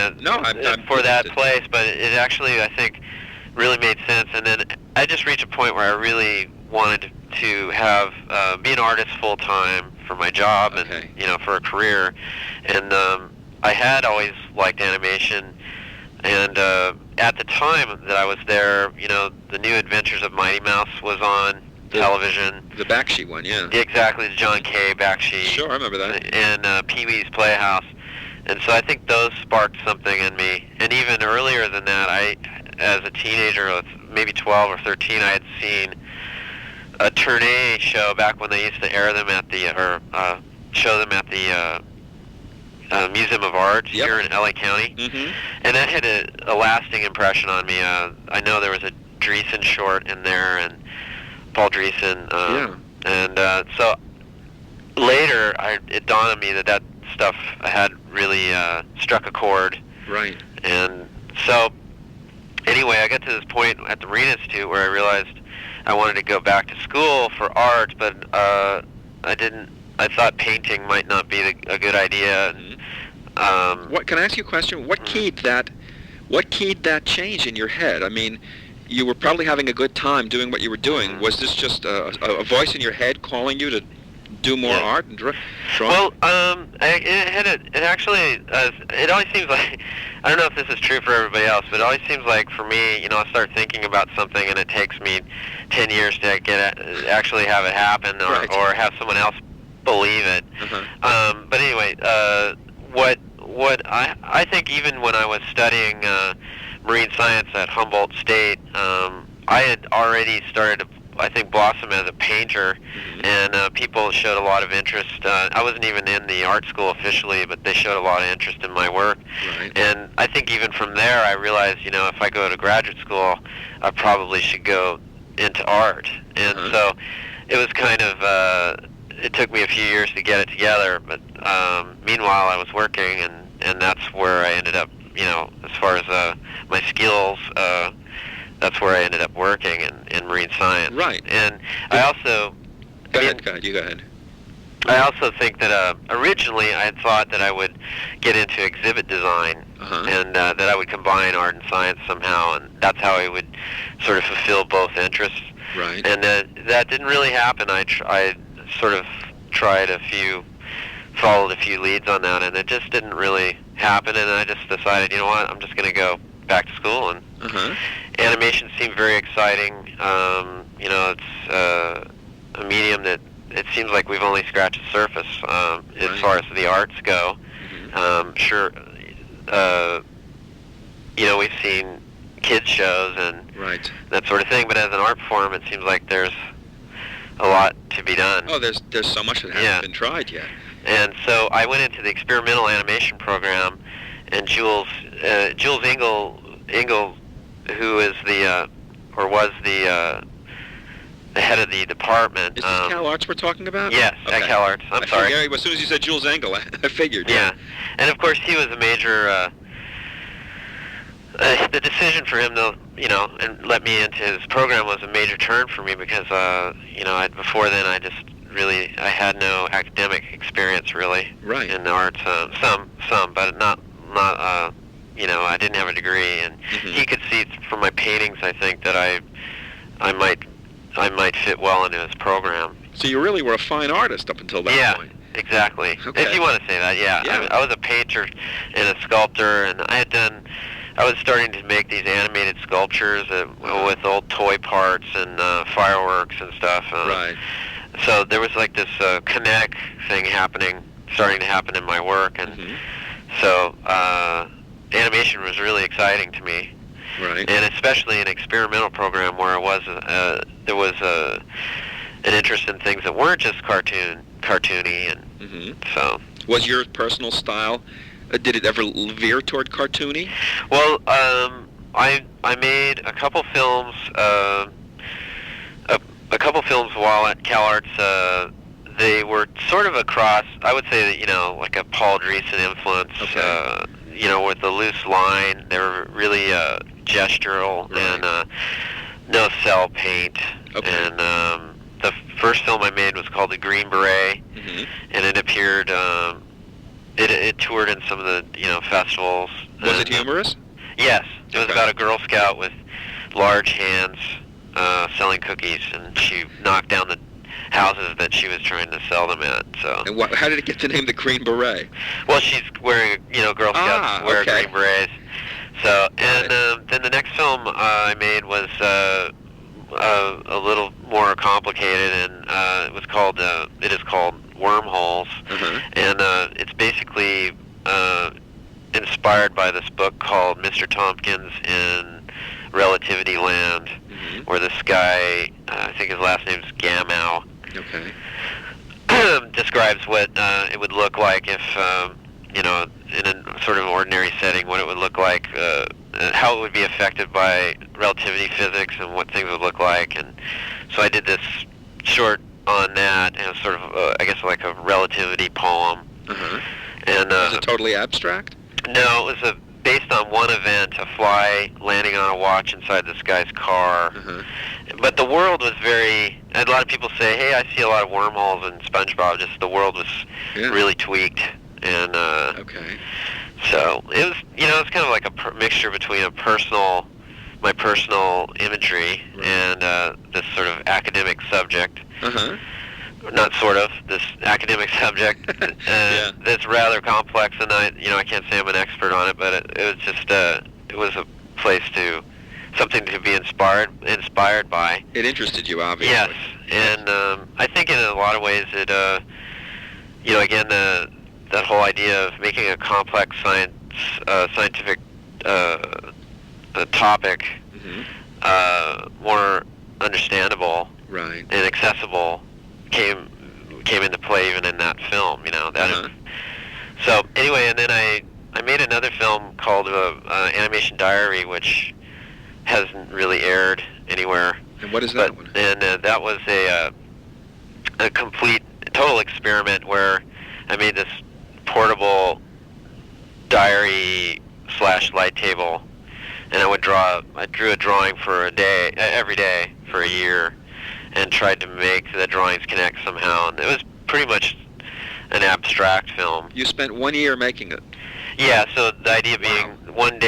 for that place, but it actually, I think, really made sense. And then I just reached a point where I really wanted to have be an artist full time for my job and for a career. And I had always liked animation. And at the time that I was there, the New Adventures of Mighty Mouse was on television. The Bakshi one, yeah. Exactly, the John K. Bakshi. Sure, I remember that. And Pee-wee's Playhouse. And so I think those sparked something in me. And even earlier than that, as a teenager, maybe 12 or 13, I had seen a tournée show back when they used to air them show them at the Museum of Art here in LA County. Mm-hmm. And that had a lasting impression on me. I know there was a Dreesen short in there, and Paul Dreesen. And so later, it dawned on me that stuff had really struck a chord. Right. And so, anyway, I got to this point at the Marine Institute where I realized I wanted to go back to school for art, but I didn't. I thought painting might not be a good idea. What can I ask you a question? What keyed that change in your head? I mean, you were probably having a good time doing what you were doing. Was this just a voice in your head calling you to do more art and draw? Well, it always seems like, I don't know if this is true for everybody else, but it always seems like for me, I start thinking about something and it takes me 10 years to actually have it happen or have someone else believe it. But anyway, what I think even when I was studying marine science at Humboldt State, I had already started to, I think, blossom as a painter, and people showed a lot of interest. I wasn't even in the art school officially, but they showed a lot of interest in my work. Right. And I think even from there, I realized, if I go to graduate school, I probably should go into art. And so it was kind of, it took me a few years to get it together, but meanwhile I was working, and that's where I ended up, as far as my skills, that's where I ended up working in marine science. Right. And I also... Go ahead, you go ahead. I also think that originally I had thought that I would get into exhibit design, and that I would combine art and science somehow, and that's how I would sort of fulfill both interests. Right. And that didn't really happen. I sort of followed a few leads on that, and it just didn't really happen. And I just decided, you know what, I'm just going to go back to school. And animation seemed very exciting. You know, it's a medium that it seems like we've only scratched the surface as far as the arts go. Sure, you know, we've seen kids shows and that sort of thing, but as an art form, it seems like there's a lot to be done. Oh, there's so much that hasn't been tried yet. And so I went into the experimental animation program, and Jules Engel, who is was the head of the department. Is this Cal Arts we're talking about? Yes, at Cal Arts. I'm sorry. As soon as you said Jules Engel, I figured. Yeah, and of course he was a major. The decision for him to, you know, and let me into his program was a major turn for me because, you know, before then I had no academic experience really in the arts. Some, but not, you know, I didn't have a degree, and he could see from my paintings, I think, that I might fit well into his program. So you really were a fine artist up until that point. Yeah, exactly. If you want to say that, yeah. I was a painter and a sculptor, and I was starting to make these animated sculptures with old toy parts and fireworks and stuff. So there was like this kinetic thing starting to happen in my work, and so animation was really exciting to me. Right. And especially an experimental program where there was an interest in things that weren't just cartoony, and so. Was your personal style? Did it ever veer toward cartoony? Well, I made a couple films. A couple films while at Cal Arts. They were sort of a cross. I would say that, you know, like a Paul Dreesen influence. You know, with the loose line. They were really gestural and no cell paint. And the first film I made was called The Green Beret, and it appeared. It toured in some of the, you know, festivals. Was it humorous? Yes. It was about a Girl Scout with large hands selling cookies, and she knocked down the houses that she was trying to sell them at. So. And how did it get the name The Green Beret? Well, she's wearing, you know, Girl Scouts wear green berets. So, and then the next film I made was a little more complicated, and it is called Wormholes, and it's basically inspired by this book called Mr. Tompkins in Relativity Land, where this guy, I think his last name's Gamow, describes what it would look like if, you know, in a sort of ordinary setting, what it would look like, how it would be affected by relativity physics and what things would look like. And so I did this short on that, and it was sort of, I guess, like a relativity poem. And was it totally abstract? No, it was based on one event, a fly landing on a watch inside this guy's car. But the world was and a lot of people say, hey, I see a lot of wormholes in SpongeBob, just the world was really tweaked. And so it was, you know, it's kind of like a mixture between my personal imagery and this sort of academic subject. Not sort of, this academic subject that's rather complex, and I can't say I'm an expert on it, but it was just it was a place something to be inspired by. It interested you, obviously. Yes, and I think in a lot of ways it, you know, again, that whole idea of making a complex scientific topic more understandable and accessible came into play even in that film, you know. So anyway, and then I made another film called Animation Diary, which hasn't really aired anywhere. And what is that one? And that was a complete, total experiment where I made this portable diary / light table, and I drew a drawing for every day for a year, and tried to make the drawings connect somehow. And it was pretty much an abstract film. You spent 1 year making it. Yeah, so the idea being one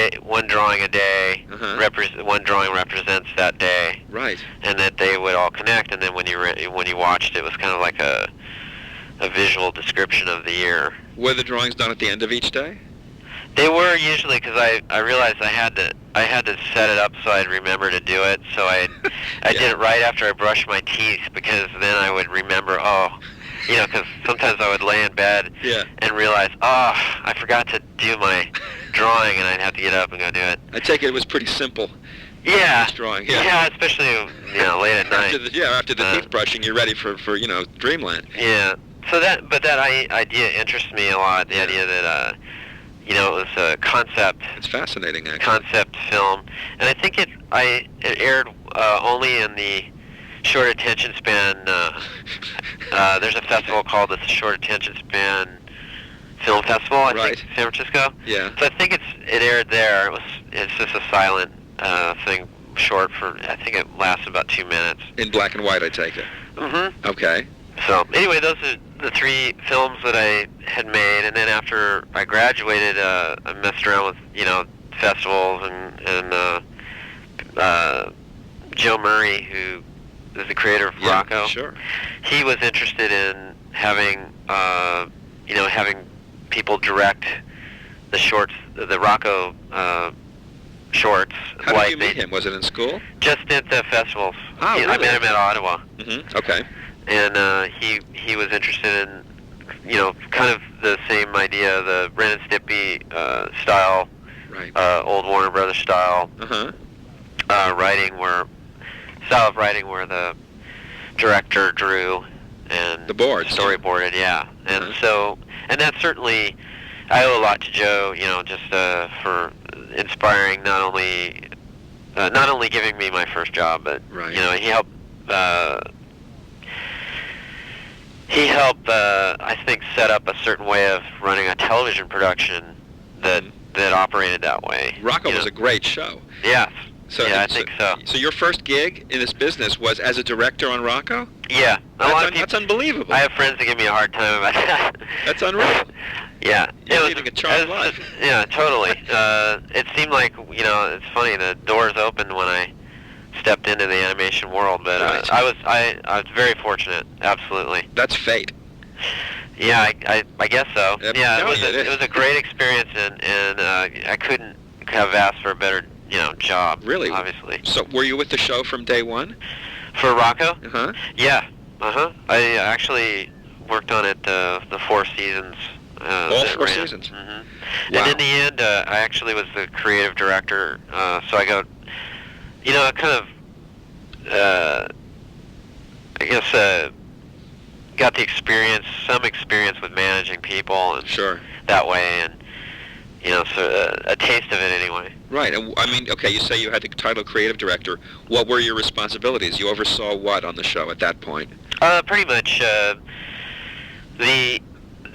drawing a day, one drawing represents that day. Right. And that they would all connect, and then when you watched it was kind of like a visual description of the year. Were the drawings done at the end of each day? They were usually, because I realized I had to set it up so I'd remember to do it. So I did it right after I brushed my teeth, because then I would remember. Because sometimes I would lay in bed and realize, I forgot to do my drawing, and I'd have to get up and go do it. I take it was pretty simple. Yeah. Drawing. Yeah, especially late at night. After the teeth brushing, you're ready for dreamland. Yeah. So that idea interests me a lot. The idea that it was a concept. It's fascinating, actually. Concept film, and I think it aired only in the short attention span. There's a festival called the Short Attention Span Film Festival, I think, San Francisco. Yeah. So I think it aired there. It's just a silent thing, short for, I think it lasted about 2 minutes. In black and white, I take it. Mm-hmm. Okay. So anyway, those are the 3 films that I had made, and then after I graduated, I messed around with festivals and Joe Murray, who is the creator of Rocco. Sure. He was interested in having people direct the shorts, the Rocco shorts. How did you meet him? Was it in school? Just at the festivals. Oh, really? I met him at Ottawa. Mm-hmm. Okay. And he was interested in, kind of the same idea, the Ren and Stimpy style, old Warner Brothers style style of writing where the director drew and the board storyboarded, and so, and that certainly, I owe a lot to Joe, just for inspiring, not only giving me my first job, but he helped. I think, set up a certain way of running a television production that operated that way. Rocco was a great show. Yes. I think so. So your first gig in this business was as a director on Rocco? Yeah. That's unbelievable. I have friends that give me a hard time about that. That's unreal. Yeah. You're leading a charmed life. Yeah, totally. It seemed like, it's funny, the doors opened when I stepped into the animation world, but I was very fortunate, absolutely. That's fate. Yeah, I guess so. Yep. Yeah, it was a great experience, and I couldn't have asked for a better job. Really? Obviously. So were you with the show from day one? For Rocco? Uh-huh. Yeah. Uh-huh. I actually worked on it the 4 seasons. All 4 seasons? Mm-hmm. Wow. And in the end, I actually was the creative director, so I got, I kind of, got some experience with managing people, and that way, and so a taste of it anyway. Right, and I mean, okay, you say you had the title creative director. What were your responsibilities? You oversaw what on the show at that point? Pretty much the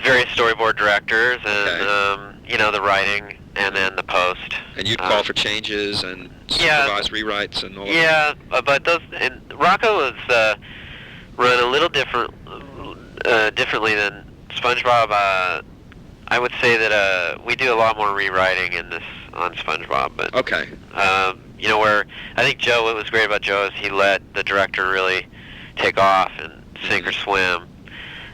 various storyboard directors, and the writing, and then the post. And you'd call for changes and supervise rewrites and all. Yeah, but those, and Rocco was run a little differently than SpongeBob. I would say that we do a lot more rewriting on SpongeBob, but where I think Joe, what was great about Joe is he let the director really take off and sink or swim.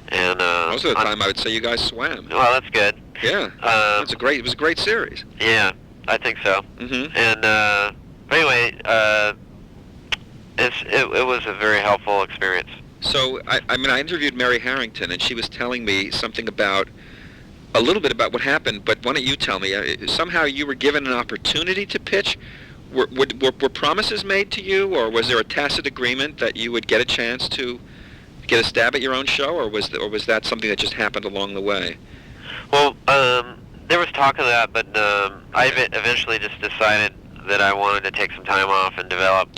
And most of the time, I would say you guys swam. Well, that's good. Yeah, it was a great series. Yeah, I think so. Mm-hmm. And anyway, it was a very helpful experience. So I interviewed Mary Harrington, and she was telling me something about. A little bit about what happened, but why don't you tell me? Somehow you were given an opportunity to pitch. Were promises made to you, or was there a tacit agreement that you would get a chance to get a stab at your own show, or was that something that just happened along the way? Well, there was talk of that, but I eventually just decided that I wanted to take some time off and develop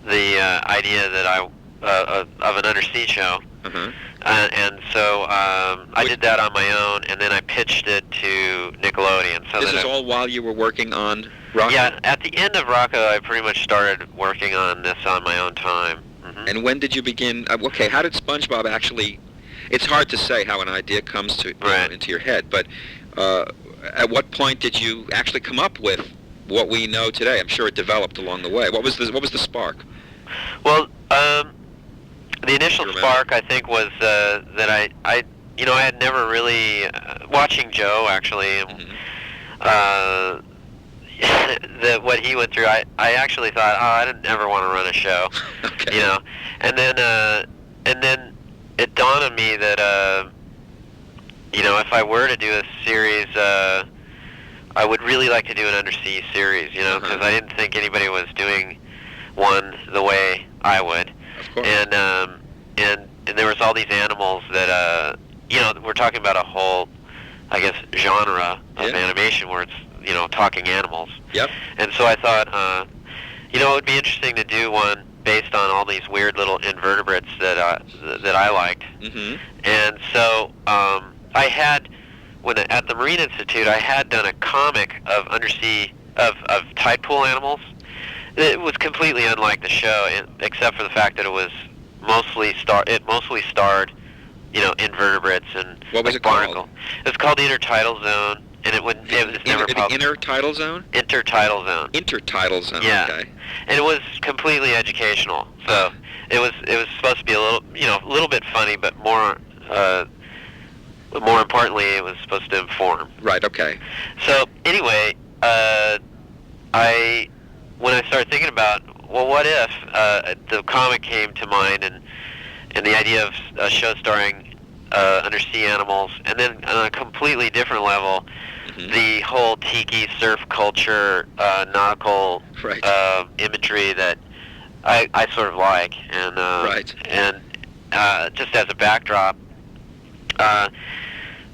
the idea that of an undersea show. Uh-huh. And so I did that on my own, and then I pitched it to Nickelodeon. So this is all while you were working on Rocco? Yeah, at the end of Rocco, I pretty much started working on this on my own time. Mm-hmm. And when did you begin? How did SpongeBob actually it's hard to say how an idea comes to into your head, but at what point did you actually come up with what we know today? I'm sure it developed along the way. What was the spark? Well, the initial spark, I think, was that I had never really watching Joe actually. What he went through, I actually thought, I didn't ever want to run a show, okay. and then it dawned on me that if I were to do a series, I would really like to do an undersea series, because I didn't think anybody was doing one the way I would. Of course. And there was all these animals that we're talking about a whole, I guess, genre of animation where it's talking animals. Yep. And so I thought, it would be interesting to do one based on all these weird little invertebrates that I liked. Mm-hmm. And so I had, at the Marine Institute, I had done a comic of undersea of tide pool animals. It was completely unlike the show, except for the fact that it was mostly starred, invertebrates and what was like it called? barnacle. It was called the Intertidal Zone. And it was never published. The intertidal zone? Intertidal Zone. Intertidal zone. Yeah. Okay. And it was completely educational. So it was supposed to be a little bit funny, but more importantly, it was supposed to inform. Right. Okay. So anyway, when I started thinking about, well, what if the comic came to mind, and the idea of a show starring undersea animals, and then on a completely different level, the whole tiki surf culture, nautical imagery that I sort of like, and just as a backdrop,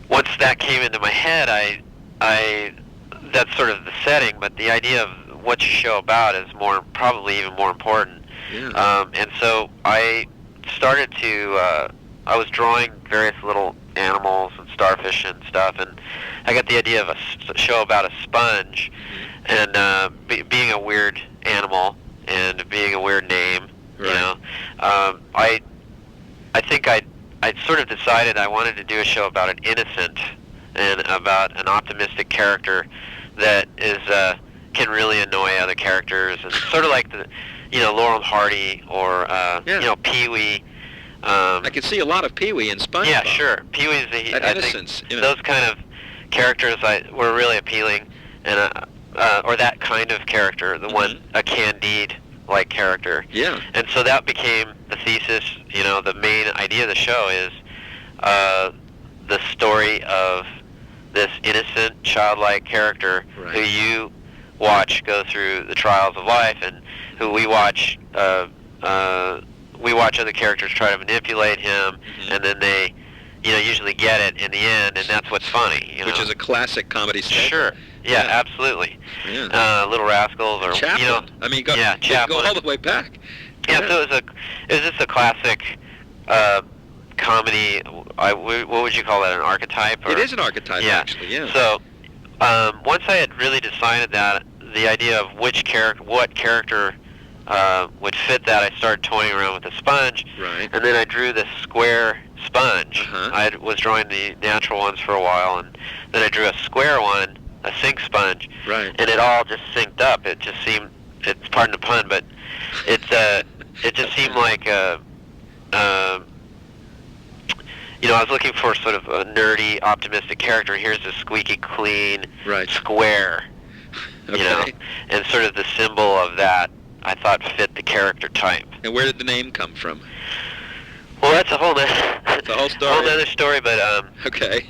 once that came into my head, I that's sort of the setting, but the idea of what you show about is probably even more important. Yeah. And so I started to. I was drawing various little animals and starfish and stuff, and I got the idea of a show about a sponge, and being a weird animal and being a weird name. Right. I think I sort of decided I wanted to do a show about an innocent and about an optimistic character that is can really annoy other characters, and sort of like the Laurel and Hardy or Pee-wee. I can see a lot of Pee-wee in SpongeBob. Yeah, sure. Pee-wee's that innocence. Those kind of characters were really appealing, and or that kind of character, the one, a Candide-like character. Yeah. And so that became the thesis. The main idea of the show is the story of this innocent, childlike character who you watch go through the trials of life, and who we watch. We watch other characters try to manipulate him, and then they, usually get it in the end, and that's what's funny. Which is a classic comedy staple. Sure. Yeah, absolutely. Yeah. Little Rascals, or Chaplin. I mean, go all the way back. Yeah. So it was just a classic comedy. What would you call that? An archetype? Or? It is an archetype, actually. Yeah. So once I had really decided that, the idea of what character would fit that, I started toying around with the sponge, and then I drew this square sponge. I was drawing the natural ones for a while, and then I drew a square one, a sink sponge, and it all just synced up. It just seemed, it's pardon the pun, but it just seemed like I was looking for sort of a nerdy, optimistic character. Here's a squeaky clean square, and sort of the symbol of that I thought fit the character type. And where did the name come from? Well, that's a whole other story, but okay.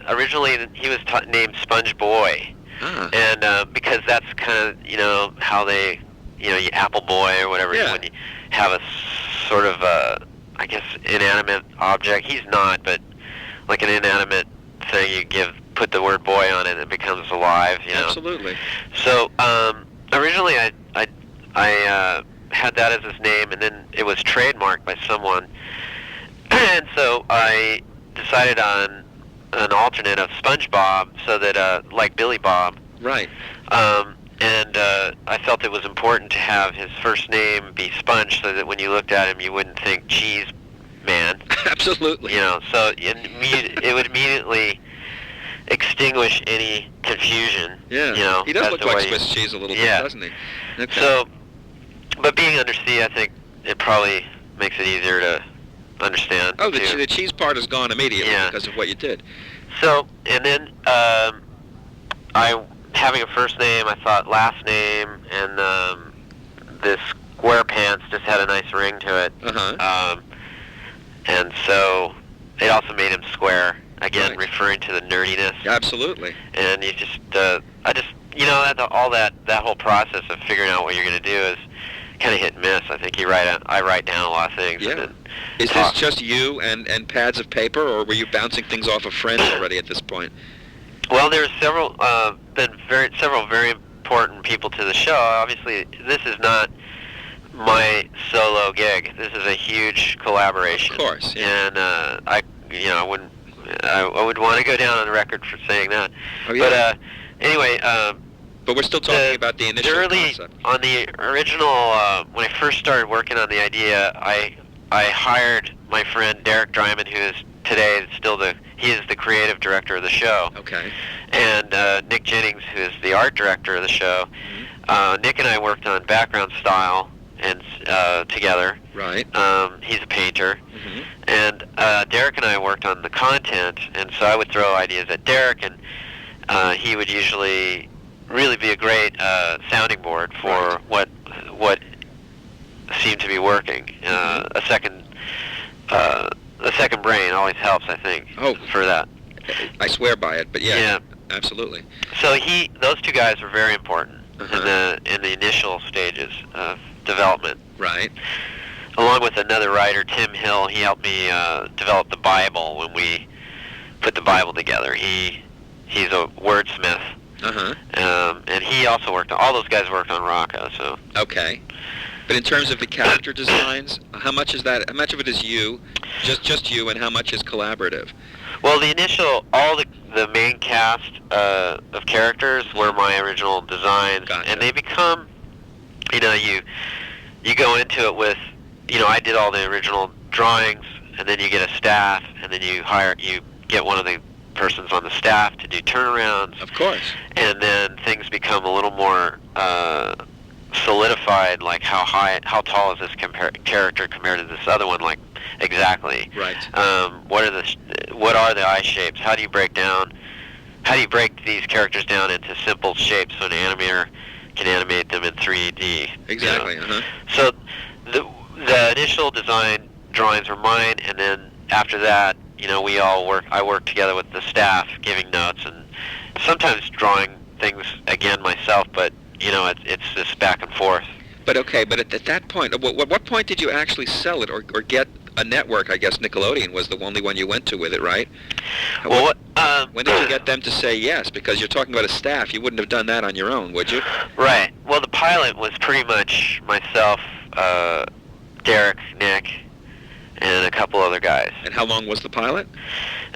Originally he was named Sponge Boy, and because that's kind of how they, you Apple Boy or whatever, when you have a sort of I guess inanimate object. He's not, but like an inanimate thing, put the word boy on it and it becomes alive. Absolutely. So originally I had that as his name, and then it was trademarked by someone, and so I decided on an alternate of SpongeBob, so that like Billy Bob. Right. And I felt it was important to have his first name be Sponge, so that when you looked at him, you wouldn't think, geez, man. Absolutely. You know, so it would immediately extinguish any confusion. Yeah. You know, he does as look to like what Swiss cheese a little yeah. bit, doesn't he? Okay. So, but being undersea, I think it probably makes it easier to understand. Oh, too. the cheese part is gone immediately Yeah. because of what you did. So, and then having a first name, I thought last name, and this Squarepants just had a nice ring to it. Uh-huh. And so it also made him square, again, Right. referring to the nerdiness. Absolutely. And you just, all that whole process of figuring out what you're going to do is kind of hit and miss. I think I write down a lot of things. Yeah. And then Is talk. this just you and pads of paper, or were you bouncing things off of friends already at this point? Well, there's several very important people to the show. Obviously, this is not my solo gig. This is a huge collaboration. Of course, yeah. And I would want to go down on the record for saying that. Oh, yeah. But anyway, But we're still talking about the initial concept. on the original, when I first started working on the idea, I hired my friend Derek Dryman, who is today he is the creative director of the show. Okay. And Nick Jennings, who is the art director of the show. Nick and I worked on background style and together. Right. He's a painter. Mm-hmm. And Derek and I worked on the content, and so I would throw ideas at Derek, and he would usually really be a great sounding board for what seemed to be working. A second brain always helps, I think, for that. I swear by it, but yeah. Absolutely. So those two guys were very important in the initial stages of development. Right. Along with another writer, Tim Hill, he helped me develop the Bible when we put the Bible together. He's a wordsmith. And he also all those guys worked on Rocco, so. Okay. But in terms of the character designs, how much of it is you, just you, and how much is collaborative? Well, all the main cast of characters were my original designs. Gotcha. And they become, you go into it with, I did all the original drawings, and then you get a staff, and then you get one of the persons on the staff to do turnarounds. Of course. And then things become a little more solidified, like how tall is this character compared to this other one, like exactly. Right. What are the eye shapes? How do you break these characters down into simple shapes so an animator can animate them in 3D? Exactly. So the initial design drawings were mine, and then after that, I work together with the staff, giving notes, and sometimes drawing things again myself, but it's this back and forth. But at that point, what point did you actually sell it or get a network? I guess Nickelodeon was the only one you went to with it, right? Well, when did you get them to say yes? Because you're talking about a staff. You wouldn't have done that on your own, would you? Right. Well, the pilot was pretty much myself, Derek, Nick, and a couple other guys. And how long was the pilot?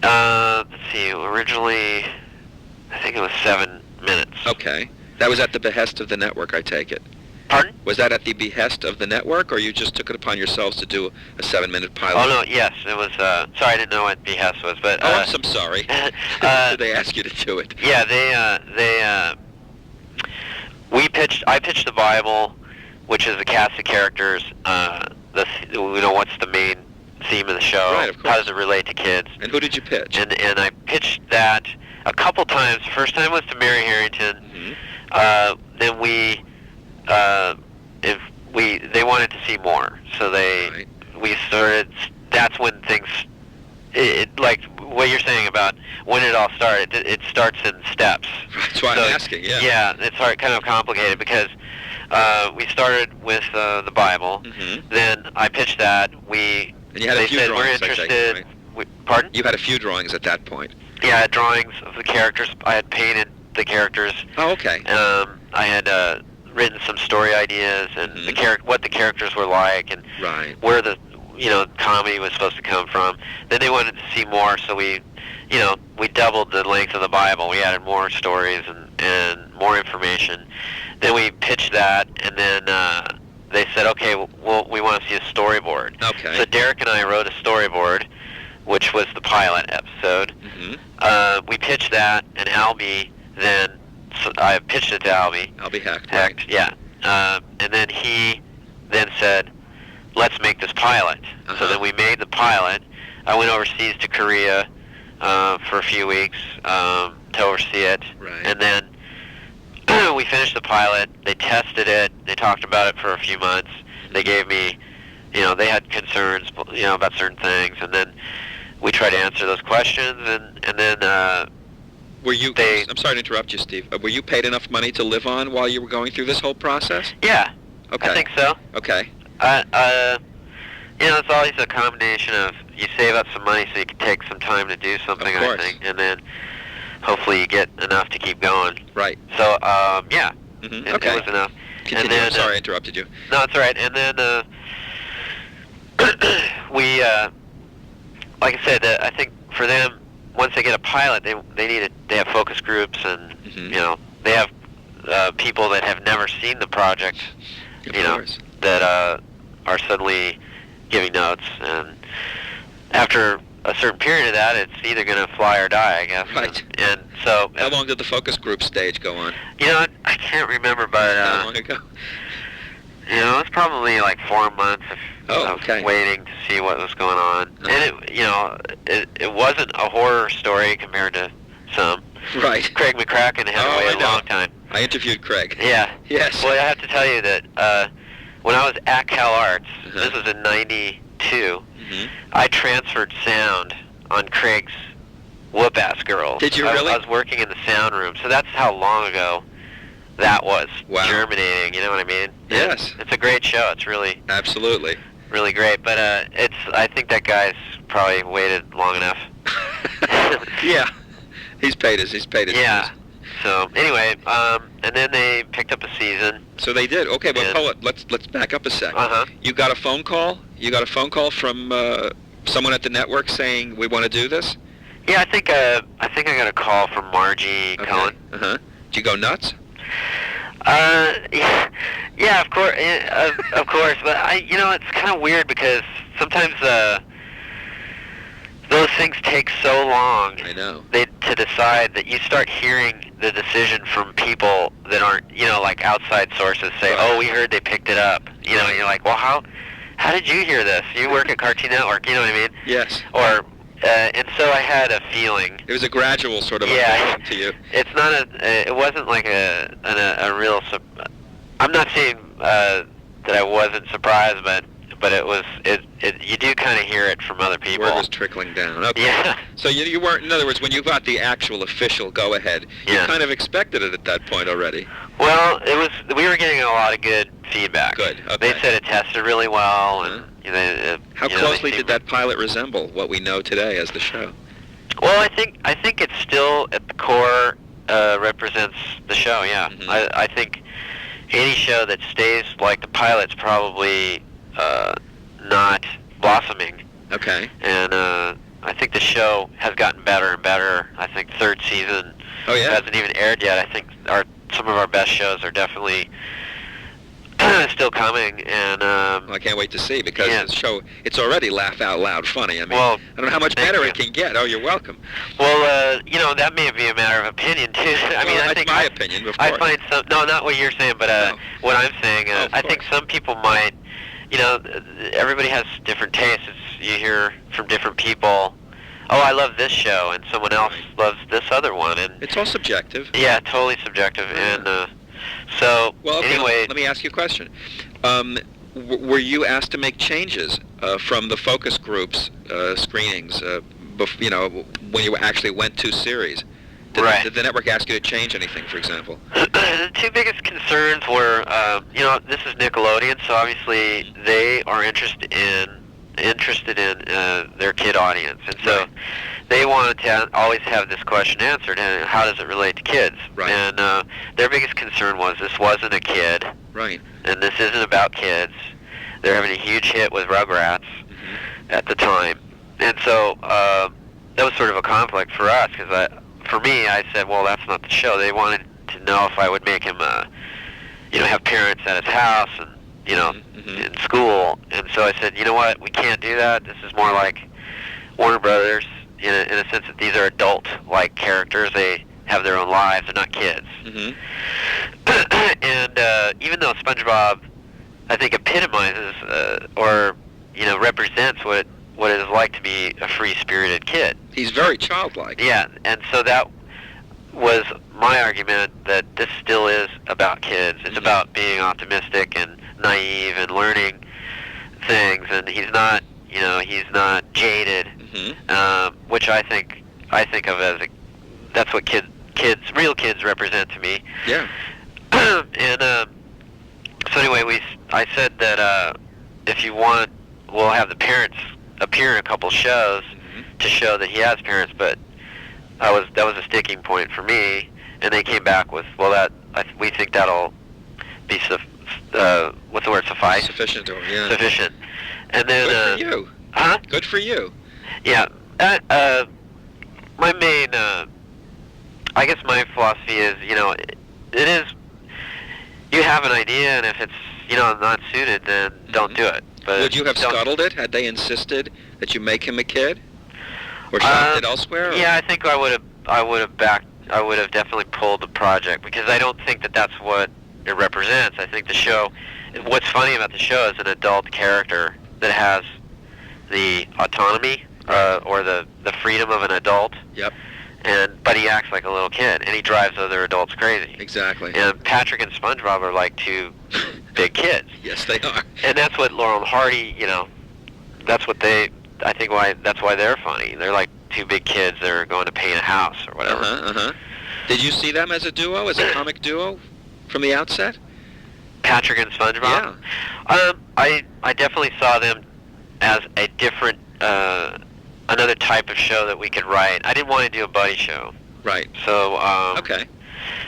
Let's see. Originally, I think it was 7 minutes. Okay. That was at the behest of the network, I take it. Pardon? Was that at the behest of the network, or you just took it upon yourselves to do a 7-minute pilot? Oh, no, yes. It was, sorry, I didn't know what behest was, but... I'm sorry. Did they ask you to do it? Yeah, I pitched the Bible, which is a cast of characters, what's the main theme of the show? Right, of course. How does it relate to kids? And who did you pitch? And I pitched that a couple times. The first time was to Mary Harrington. Mm-hmm. Then they wanted to see more, so we started. That's when things, like what you're saying about when it all started. It starts in steps. That's why I'm asking. Yeah. Yeah, it's kind of complicated because we started with the Bible. Mm-hmm. Then I pitched that. And you had a few said, drawings, we're I interested. take it, right? Pardon? You had a few drawings at that point. Yeah, I had drawings of the characters. I had painted the characters. Oh, okay. I had written some story ideas and what the characters were like and where the comedy was supposed to come from. Then they wanted to see more, so we doubled the length of the Bible. We added more stories and more information. Then we pitched that, and then they said, okay, well, we want to see a storyboard. Okay. So Derek and I wrote a storyboard, which was the pilot episode. Mm-hmm. We pitched that, and Albie then, I pitched it to Albie. Albie Hecht. Hecht, yeah. And then he then said, let's make this pilot. So then we made the pilot. I went overseas to Korea for a few weeks to oversee it. Right. And then we finished the pilot. They tested it. They talked about it for a few months. They gave me, they had concerns, about certain things. And then we tried to answer those questions. And then were you? I'm sorry to interrupt you, Steve. Were you paid enough money to live on while you were going through this whole process? Yeah. Okay. I think so. Okay. It's always a combination of you save up some money so you can take some time to do something, Of course. I think, and then hopefully you get enough to keep going. Right. So, yeah, Mm-hmm. it Okay. was enough. Continue. And then, I'm sorry I interrupted you. No, it's all right. And then we, like I said, I think for them, once they get a pilot, they have focus groups, and they have people that have never seen the project, Of course. that are suddenly giving notes, and after a certain period of that, it's either going to fly or die, I guess. Right. And so, How long did the focus group stage go on? I can't remember, but How long ago? it's probably like 4 months Oh, of okay. waiting to see what was going on. And it wasn't a horror story compared to some. Right. Craig McCracken had to wait I a know. long time. I interviewed Craig. Yeah. Yes. Well, I have to tell you that when I was at Cal Arts, Uh-huh. this was in '92, Mm-hmm. I transferred sound on Craig's Whoop-Ass Girls. Did you really? I was working in the sound room, so that's how long ago that was germinating, you know what I mean? Yes. It's a great show. It's really, Absolutely. really great, but I think that guy's probably waited long enough. Yeah. He's paid his Yeah. dues. So anyway, and then they picked up a season. So they did. Okay, but Yeah. hold it. Let's back up a sec. Uh-huh. You got a phone call? You got a phone call from someone at the network saying we want to do this? Yeah, I think I got a call from Margie Cohen. Uh-huh. Did you go nuts? Yeah, of course, of course. But it's kind of weird because sometimes those things take so long. I know. To decide that you start hearing the decision from people that aren't, like outside sources say, Right. "Oh, we heard they picked it up." And you're like, "Well, how did you hear this? You work at Cartoon Network, you know what I mean?" Yes. Or, and so I had a feeling. It was a gradual sort of Yeah. unfolding to you. It's not it wasn't like a real. I'm not saying that I wasn't surprised, but it was. You do kind of hear it from other people. Word was trickling down. Okay. Yeah. So you weren't, in other words, when you got the actual official go-ahead, you Yeah. kind of expected it at that point already. Well, we were getting a lot of good feedback. Good, okay. They said it tested really well, and How closely did that pilot resemble what we know today as the show? Well, I think it's still at the core represents the show. Yeah, Mhm. I think any show that stays like the pilot's probably not blossoming. Okay. And I think the show has gotten better and better. I think third season Oh, yeah? hasn't even aired yet. I think some of our best shows are definitely still coming, and Well, I can't wait to see, because Yeah. the show, it's already laugh out loud funny. I mean, Well, I don't know how much thank better you. it can get. Oh, you're welcome. well, that may be a matter of opinion too. I mean, I that's think my opinion, of I course. find no, not what you're saying, but No. what I'm saying. Of I think course. some people might, everybody has different tastes. You hear from different people. Oh, I love this show, and someone else loves this other one, and It's all subjective. yeah, totally subjective. And so Well, okay, anyway, let me ask you a question. Were you asked to make changes from the focus groups screenings, when you actually went to series? Right. Did the network ask you to change anything, for example? the two biggest concerns were, this is Nickelodeon, so obviously they are interested in their kid audience, and so Right. they wanted to always have this question answered: and how does it relate to kids? Right. And their biggest concern was this wasn't a kid, Right. and this isn't about kids. They're having a huge hit with Rugrats at the time, and so that was sort of a conflict for us, because for me, I said, well, that's not the show. They wanted to know if I would make him, have parents at his house, in school. And so I said, you know what, we can't do that. This is more like Warner Brothers in a sense that these are adult-like characters. They have their own lives. They're not kids. And even though SpongeBob, I think, epitomizes or represents what it is like to be a free-spirited kid. He's very childlike. Yeah, and so that was my argument, that this still is about kids. It's about being optimistic and naive and learning things, and he's not jaded, which I think of as that's what real kids represent to me. Yeah. And so anyway, I said that if you want, we'll have the parents appear in a couple shows to show that he has parents, but that was a sticking point for me, and they came back with, well, we think that'll be what's the word, suffice? Sufficient, Sufficient. And then good for you. Huh? Good for you. Yeah. My main, I guess my philosophy is, it is, you have an idea, and if it's, not suited, then don't do it. But would you have scuttled it had they insisted that you make him a kid? Or shot it elsewhere? Or? Yeah, I think I would have definitely pulled the project, because I don't think that that's what it represents. I think the show, what's funny about the show is an adult character that has the autonomy or the freedom of an adult. Yep. But he acts like a little kid, and he drives other adults crazy. Exactly. And Patrick and SpongeBob are like two big kids. Yes, they are. And that's what Laurel and Hardy, that's what that's why they're funny. They're like two big kids that are going to paint a house or whatever. Did you see them as a duo, as a comic duo, from the outset? Patrick and SpongeBob? Yeah. I definitely saw them as a different, another type of show that we could write. I didn't want to do a buddy show. Right. So, okay.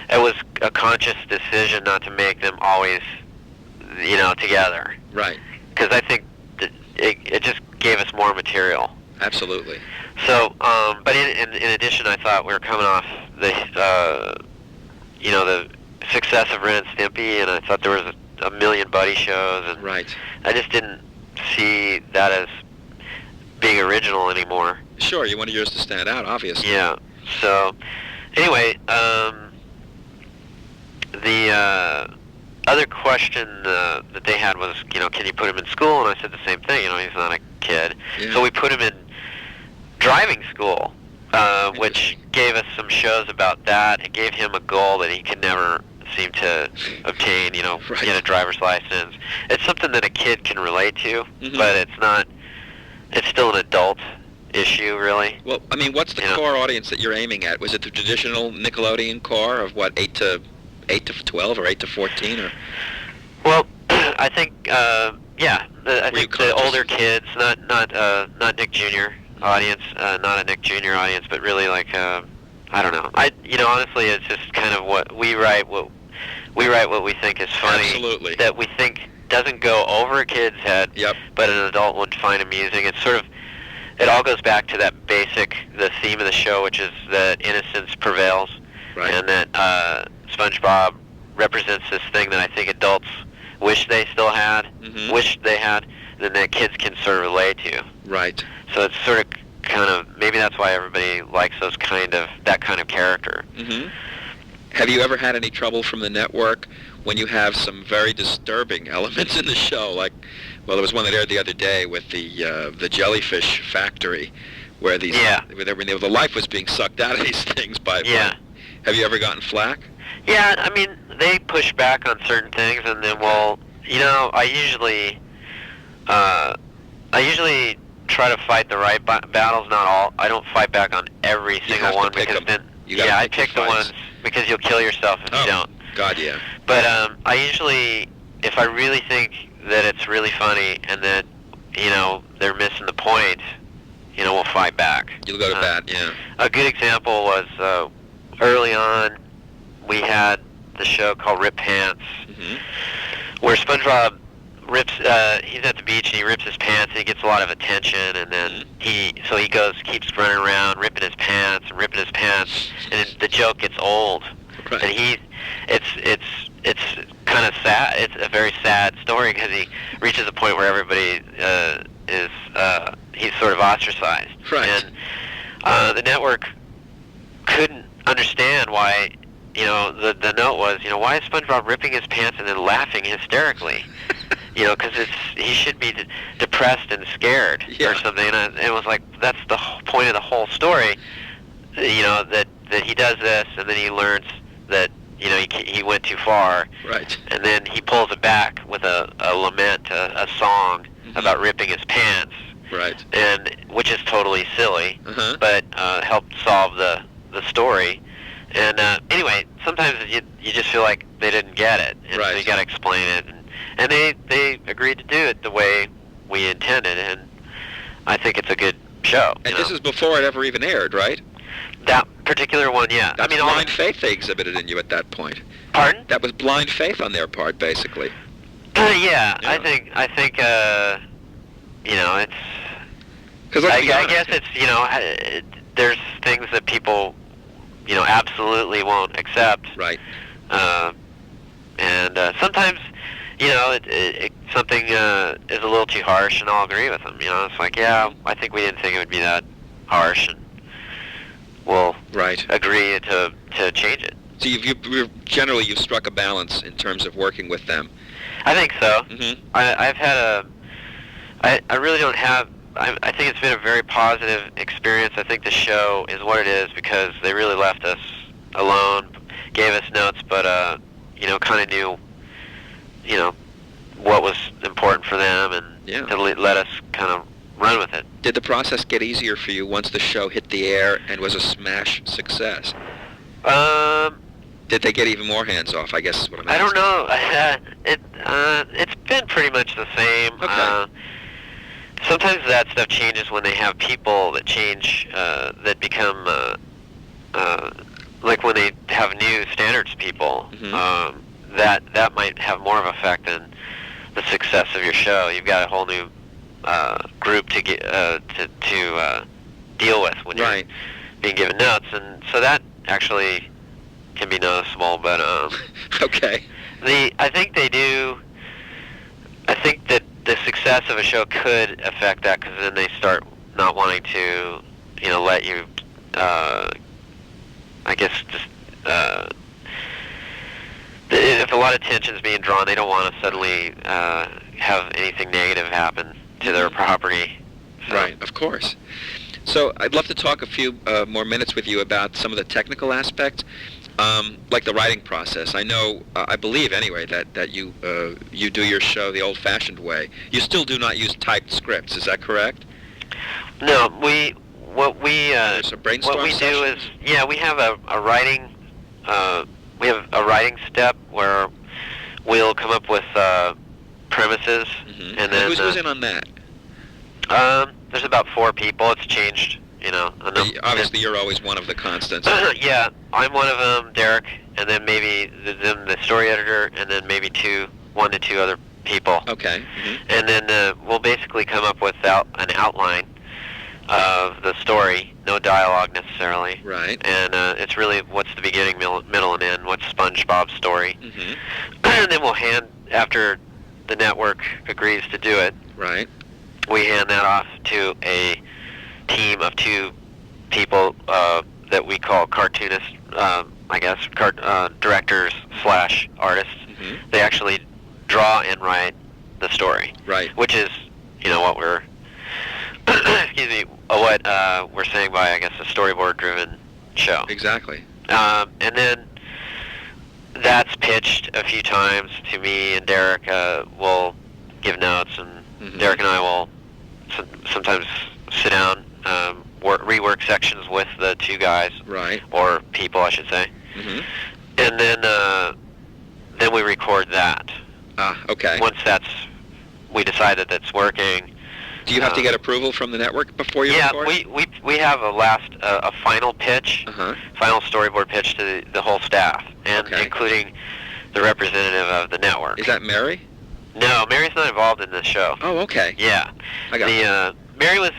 It was a conscious decision not to make them always, together. Right. Because I think that it just gave us more material. Absolutely. So, but in addition, I thought we were coming off the success of Ren and Stimpy, and I thought there was a million buddy shows, and right. I just didn't see that as being original anymore. Sure, you wanted yours to stand out, obviously. Yeah. So, anyway, the other question that they had was, can you put him in school? And I said the same thing. He's not a kid. Yeah. So we put him in driving school, which gave us some shows about that. It gave him a goal that he could never seem to obtain, right. Get a driver's license. It's something that a kid can relate to, but it's still an adult issue, really. Well, I mean, what's the core audience that you're aiming at? Was it the traditional Nickelodeon core of what, 8 to 12 or 8 to 14? Or? Well, I think, I think the older kids, not Nick Jr. audience, not a Nick Jr. audience, but really like, I don't know. Honestly, it's just kind of what we write. What we think is funny. Absolutely. That we think doesn't go over a kid's head. Yep. But an adult would find amusing. It's sort of, it all goes back to that the theme of the show, which is that innocence prevails. Right. And that SpongeBob represents this thing that I think adults wish they still had, and that kids can sort of relate to. Right. So it's sort of kind of, maybe that's why everybody likes that kind of character. Mm-hmm. Have you ever had any trouble from the network when you have some very disturbing elements in the show? Like, well, there was one that aired the other day with the jellyfish factory, where the life was being sucked out of these things by. Have you ever gotten flack? Yeah, I mean, they push back on certain things, and then I usually try to fight the right battles, not all. I don't fight back on every single one, because then I pick the ones, because you'll kill yourself if you don't. God, yeah. But I usually, if I really think that it's really funny and that they're missing the point, we'll fight back. You'll go to bat, yeah. A good example was early on, we had the show called Rip Pants, where SpongeBob rips. He's at the beach and he rips his pants and he gets a lot of attention, and then keeps running around ripping his pants, and the joke gets old. Right. And it's kind of sad. It's a very sad story because he reaches a point where everybody he's sort of ostracized. Right. And the network couldn't understand why, the note was, why is SpongeBob ripping his pants and then laughing hysterically? Because he should be depressed and scared or something. And it was like, that's the whole point of the whole story, that he does this, and then he learns that, he went too far. Right. And then he pulls it back with a lament, a song about ripping his pants. Right. And which is totally silly, Uh-huh. but helped solve the story. And anyway, sometimes you just feel like they didn't get it, and Right. so you got to explain it. And they agreed to do it the way we intended, and I think it's a good show. And this is before it ever even aired, right? That particular one, yeah. That's blind faith they exhibited in you at that point. Pardon? That was blind faith on their part, basically. Yeah, I think it's. Because I guess it's there's things that people absolutely won't accept. Right. And sometimes something is a little too harsh, and I'll agree with them. It's like, yeah, I think we didn't think it would be that harsh, and we'll agree to change it. So you've struck a balance in terms of working with them. I think so. Mm-hmm. I've had I really don't have. I think it's been a very positive experience. I think the show is what it is because they really left us alone, gave us notes, but kind of knew, what was important for them, and to let us kind of run with it. Did the process get easier for you once the show hit the air and was a smash success? Did they get even more hands off? I guess is what I'm asking. I don't know. It's been pretty much the same. Okay. Sometimes that stuff changes when they have people that change, that become, like when they have new standards people. Mm-hmm. That might have more of an effect than the success of your show. You've got a whole new group to get to deal with when you're being given notes, and so that actually can be noticeable. But okay. I think they do. I think that the success of a show could affect that because then they start not wanting to, let you. I guess just. If a lot of tension's being drawn, they don't want to suddenly have anything negative happen to their property. So. Right, of course. So I'd love to talk a few more minutes with you about some of the technical aspects, like the writing process. I know, I believe anyway, that you do your show the old-fashioned way. You still do not use typed scripts, is that correct? No, what we do is, we have a writing. We have a writing step where we'll come up with premises, and then who's in on that? There's about 4 people. It's changed, Obviously, you're always one of the constants. Yeah, I'm one of them, Derek, and then maybe the story editor, and then maybe 1 to 2 other people. Okay. And then we'll basically come up with an outline of the story, no dialogue necessarily. Right. And it's really what's the beginning, middle, and end, what's SpongeBob's story. And then we'll after the network agrees to do it, right, we hand that off to a team of 2 people that we call cartoonists, I guess, directors / artists. They actually draw and write the story. Right. Which is, what we're excuse me, what we're saying by, I guess, a storyboard-driven show. Exactly. And then that's pitched a few times to me, and Derek will give notes, and Derek and I will sometimes sit down, rework sections with the 2 guys, right, or people, I should say, and then we record that. Okay. Once we decide that that's working. Do you have to get approval from the network before you record? Yeah, we have a final pitch, final storyboard pitch to the whole staff, and including the representative of the network. Is that Mary? No, Mary's not involved in this show. Oh, okay. Yeah. I got it. Mary was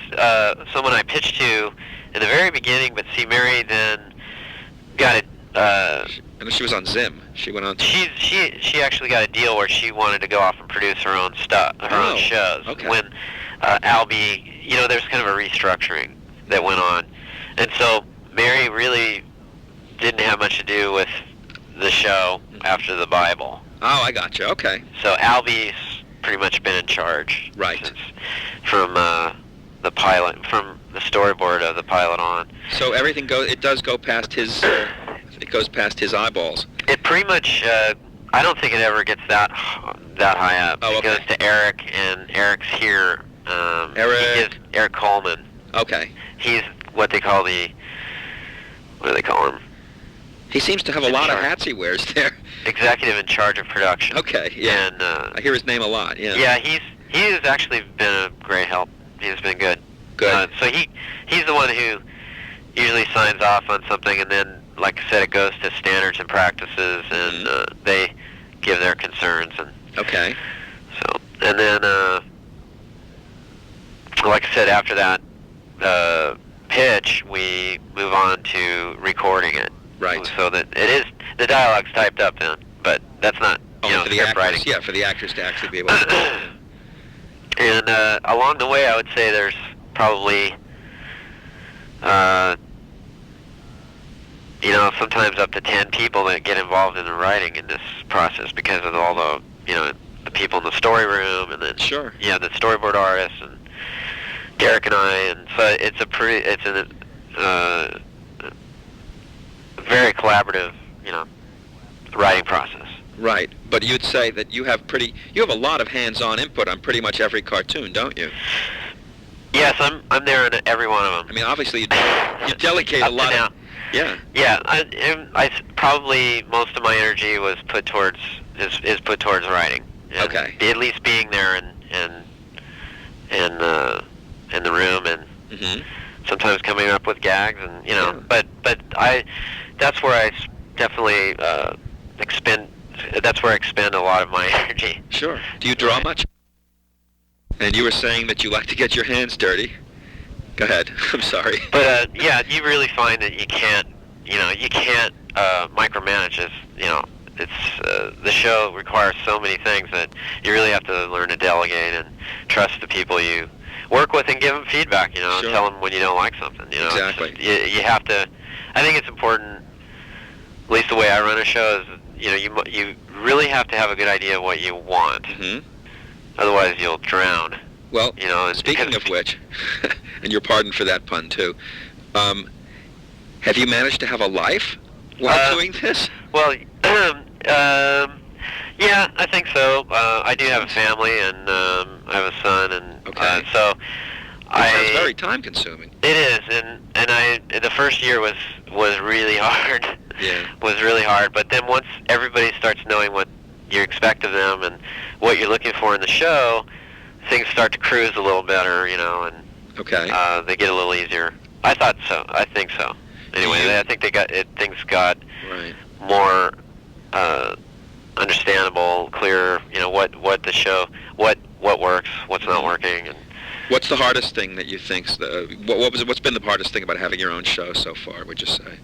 someone I pitched to in the very beginning, but see, Mary then got it. I know she was on Zim. She went on. She actually got a deal where she wanted to go off and produce her own stuff, her own shows. Okay. When Albie, there's kind of a restructuring that went on, and so Mary really didn't have much to do with the show after the Bible. Oh, I gotcha. Okay. So Albie's pretty much been in charge. Right. From the pilot, from the storyboard of the pilot on. So everything it does go past his. It goes past his eyeballs. It pretty much. I don't think it ever gets that high up. Oh, okay. It goes to Eric, and Eric's here. Eric Coleman. Okay. He's what they call what do they call him? He seems to have a lot of hats he wears there. Executive in charge of production. Okay, yeah. And I hear his name a lot, yeah. Yeah, he has actually been a great help. He's been good. Good. So he's the one who usually signs off on something, and then, like I said, it goes to standards and practices, and they give their concerns. And okay. So, and then, like I said, after that pitch, we move on to recording it. Right. So that the dialogue's typed up then, but that's not for the script actors, writing. Yeah, for the actors to actually be able to. And along the way, I would say there's probably, sometimes up to 10 people that get involved in the writing in this process because of all the, the people in the story room, and then Sure. The storyboard artists and Derek and I, and so it's a very collaborative, writing process. Right, but you'd say that you have a lot of hands-on input on pretty much every cartoon, don't you? Yes, I'm there in every one of them. I mean, obviously you delegate a lot. Yeah. Yeah, I probably most of my energy was put towards writing. And okay. At least being there in the room, and sometimes coming up with gags, and but that's where I definitely expend a lot of my energy. Sure. Do you draw much? And you were saying that you like to get your hands dirty. Go ahead. I'm sorry. But you really find that you can't micromanage this. It's the show requires so many things that you really have to learn to delegate and trust the people you work with and give them feedback. Sure. Tell them when you don't like something. Exactly. You have to. I think it's important. At least the way I run a show is, you really have to have a good idea of what you want. Mm-hmm. Otherwise, you'll drown. Well, speaking of which, and you're pardoned for that pun too, have you managed to have a life while doing this? Well, yeah, I think so. I do have a family, and I have a son, and so It's very time-consuming. It is, and the first year was really hard. Yeah. Was really hard, but then once everybody starts knowing what you expect of them and what you're looking for in the show, things start to cruise a little better, and they get a little easier. I thought so. I think so. Anyway, I think things got more understandable, clearer. What the show, what works, what's not working, and what's the hardest thing that you think's what's been the hardest thing about having your own show so far? Would you say?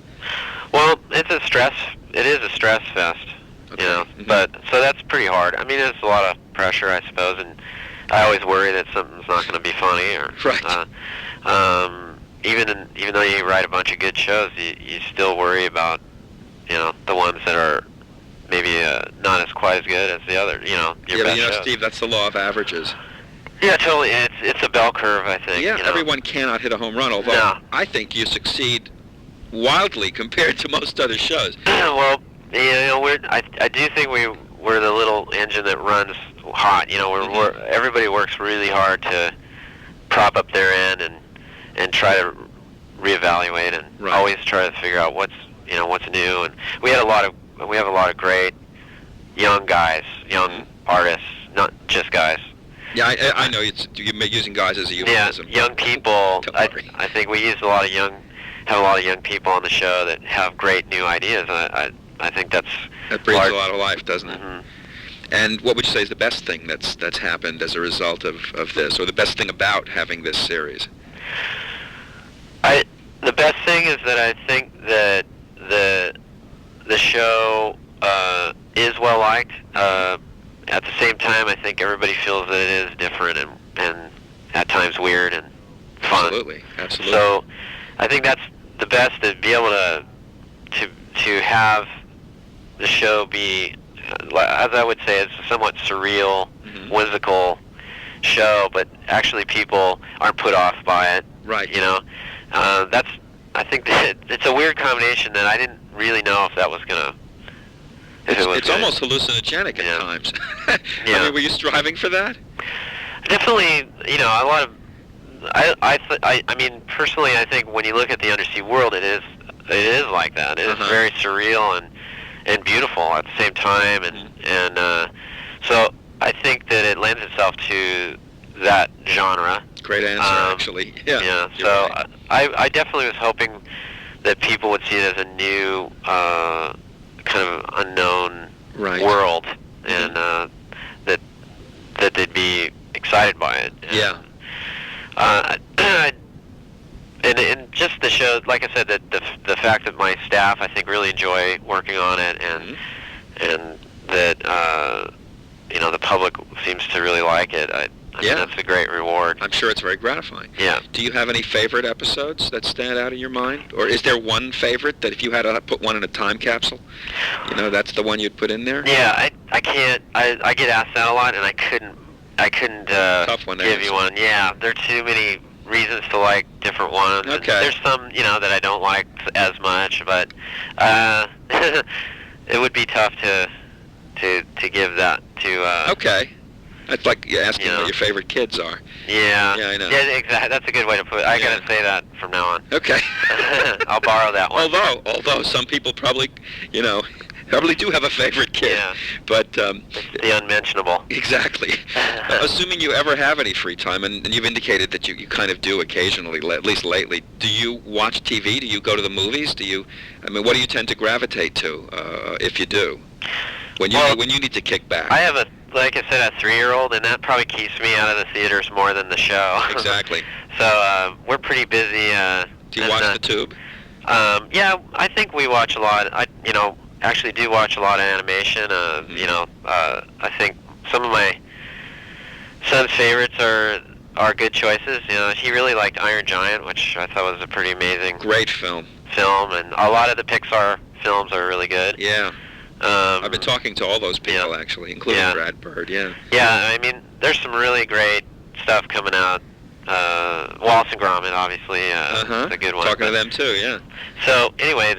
Well, it is a stress fest. But so that's pretty hard. I mean, it's a lot of pressure, I suppose, and I always worry that something's not going to be funny, or even though you write a bunch of good shows, you still worry about the ones that are maybe not as quite as good as the other. Your best shows. Steve, that's the law of averages. Yeah, totally. It's a bell curve, I think. Yeah, everyone cannot hit a home run, although I think you succeed wildly compared to most other shows. Well, I do think we're the little engine that runs hot. Everybody works really hard to prop up their end and try to reevaluate and always try to figure out what's new. And we have a lot of great young guys, young artists, not just guys. Yeah, I know you're using guys as a euphemism. Yeah, young people. I think we have a lot of young people on the show that have great new ideas. I think that brings a lot of life, doesn't it? Mm-hmm. And what would you say is the best thing that's happened as a result of this, or the best thing about having this series? The best thing is that I think that the show is well liked. At the same time, I think everybody feels that it is different and at times weird and fun. Absolutely. So I think that's the best, to be able to have the show be, as I would say, it's a somewhat surreal, whimsical show, but actually people aren't put off by it. Right. You know, I think that it's a weird combination that I didn't really know if that was gonna. It's almost hallucinogenic at times. Yeah. I mean, were you striving for that? Definitely, you know, a lot of. I mean, personally, I think when you look at the undersea world, it is like that. It is very surreal and beautiful at the same time, and so I think that it lends itself to that genre. Great answer, actually. Yeah. Yeah. So right. I definitely was hoping that people would see it as a new kind of unknown world, and that they'd be excited by it. Yeah. And just the show, like I said, that the fact that my staff, I think, really enjoy working on it, and that you know, the public seems to really like it. I mean, that's a great reward. I'm sure it's very gratifying. Yeah. Do you have any favorite episodes that stand out in your mind, or is there one favorite that if you had to put one in a time capsule, you know, that's the one you'd put in there? Yeah, I can't. I get asked that a lot, and I couldn't Tough one give you one. Yeah, there are too many reasons to like different ones. Okay. And there's some, you know, that I don't like as much, but it would be tough to give that to. Okay. That's like asking what your favorite kids are. Yeah. Yeah, I know. Yeah, exactly. That's a good way to put it. I gotta say that from now on. Okay. I'll borrow that one. Although some people probably, you know, probably do have a favorite kid. Yeah. But the unmentionable. Exactly. Assuming you ever have any free time, and you've indicated that you kind of do occasionally, at least lately, do you watch TV? Do you go to the movies? I mean, what do you tend to gravitate to, if you do? When you need to kick back. I have like I said, a 3-year-old, and that probably keeps me out of the theaters more than the show. Exactly. So we're pretty busy. Do you watch the tube? Yeah, I think we watch a lot. I actually do watch a lot of animation. I think some of my son's favorites are good choices. You know, he really liked Iron Giant, which I thought was a pretty amazing great film, and a lot of the Pixar films are really good. Yeah. I've been talking to all those people, actually, including Brad Bird, Yeah, I mean, there's some really great stuff coming out. Wallace and Gromit, obviously, is a good one. Talking to them, too, yeah. So, anyway,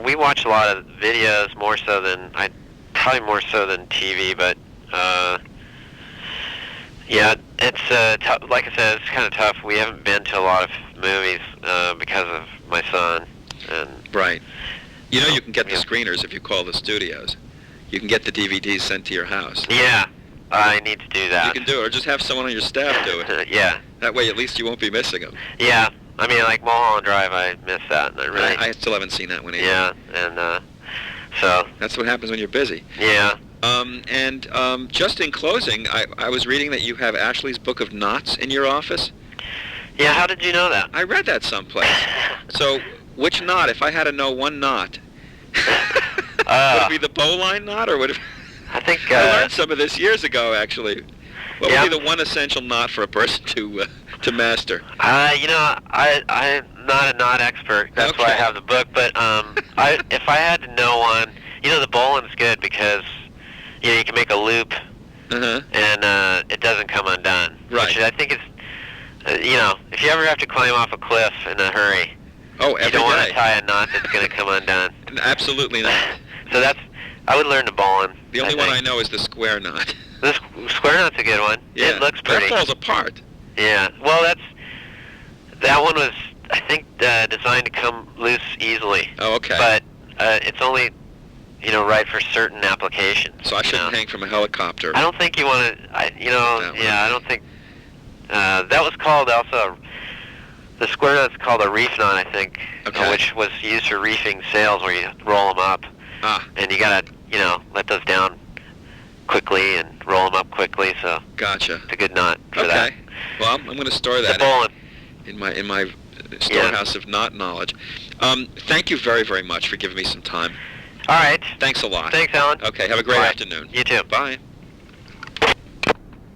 we watch a lot of videos, probably more so than TV, but, yeah, it's, tough. Like I said, it's kind of tough. We haven't been to a lot of movies because of my son. Right. You know, you can get the screeners if you call the studios. You can get the DVDs sent to your house. Yeah, I need to do that. You can do it, or just have someone on your staff do it. Yeah. That way, at least you won't be missing them. Yeah. I mean, like Mulholland Drive, I missed that. And I still haven't seen that one either. Yeah, and so... That's what happens when you're busy. Yeah. Just in closing, I was reading that you have Ashley's Book of Knots in your office. Yeah, how did you know that? I read that someplace. So, which knot? If I had to know one knot, would it be the bowline knot, or would it... I think... I learned some of this years ago, actually. What would be the one essential knot for a person to master? I'm not a knot expert. That's why I have the book. But if I had to know one, the bowline's good because you can make a loop, and it doesn't come undone. Right. Which I think is, if you ever have to climb off a cliff in a hurry, you don't want to tie a knot that's going to come undone. Absolutely not. So I would learn the bowline. The only one I know is the square knot. The square knot's a good one. Yeah. It looks pretty. That falls apart. Yeah. Well, that one was, I think, designed to come loose easily. Oh, okay. But it's only, right for certain applications. So I shouldn't hang from a helicopter. I don't think you want to. I don't think that was called also. The square knot's called a reef knot, I think, which was used for reefing sails, where you roll them up, and you gotta, let those down quickly and roll them up quickly. So gotcha. It's a good knot for that. Well, I'm going to store that. The bowline. in my storehouse of not knowledge. Thank you very, very much for giving me some time. All right. Thanks a lot. Thanks, Alan. Okay, have a great afternoon. You too. Bye.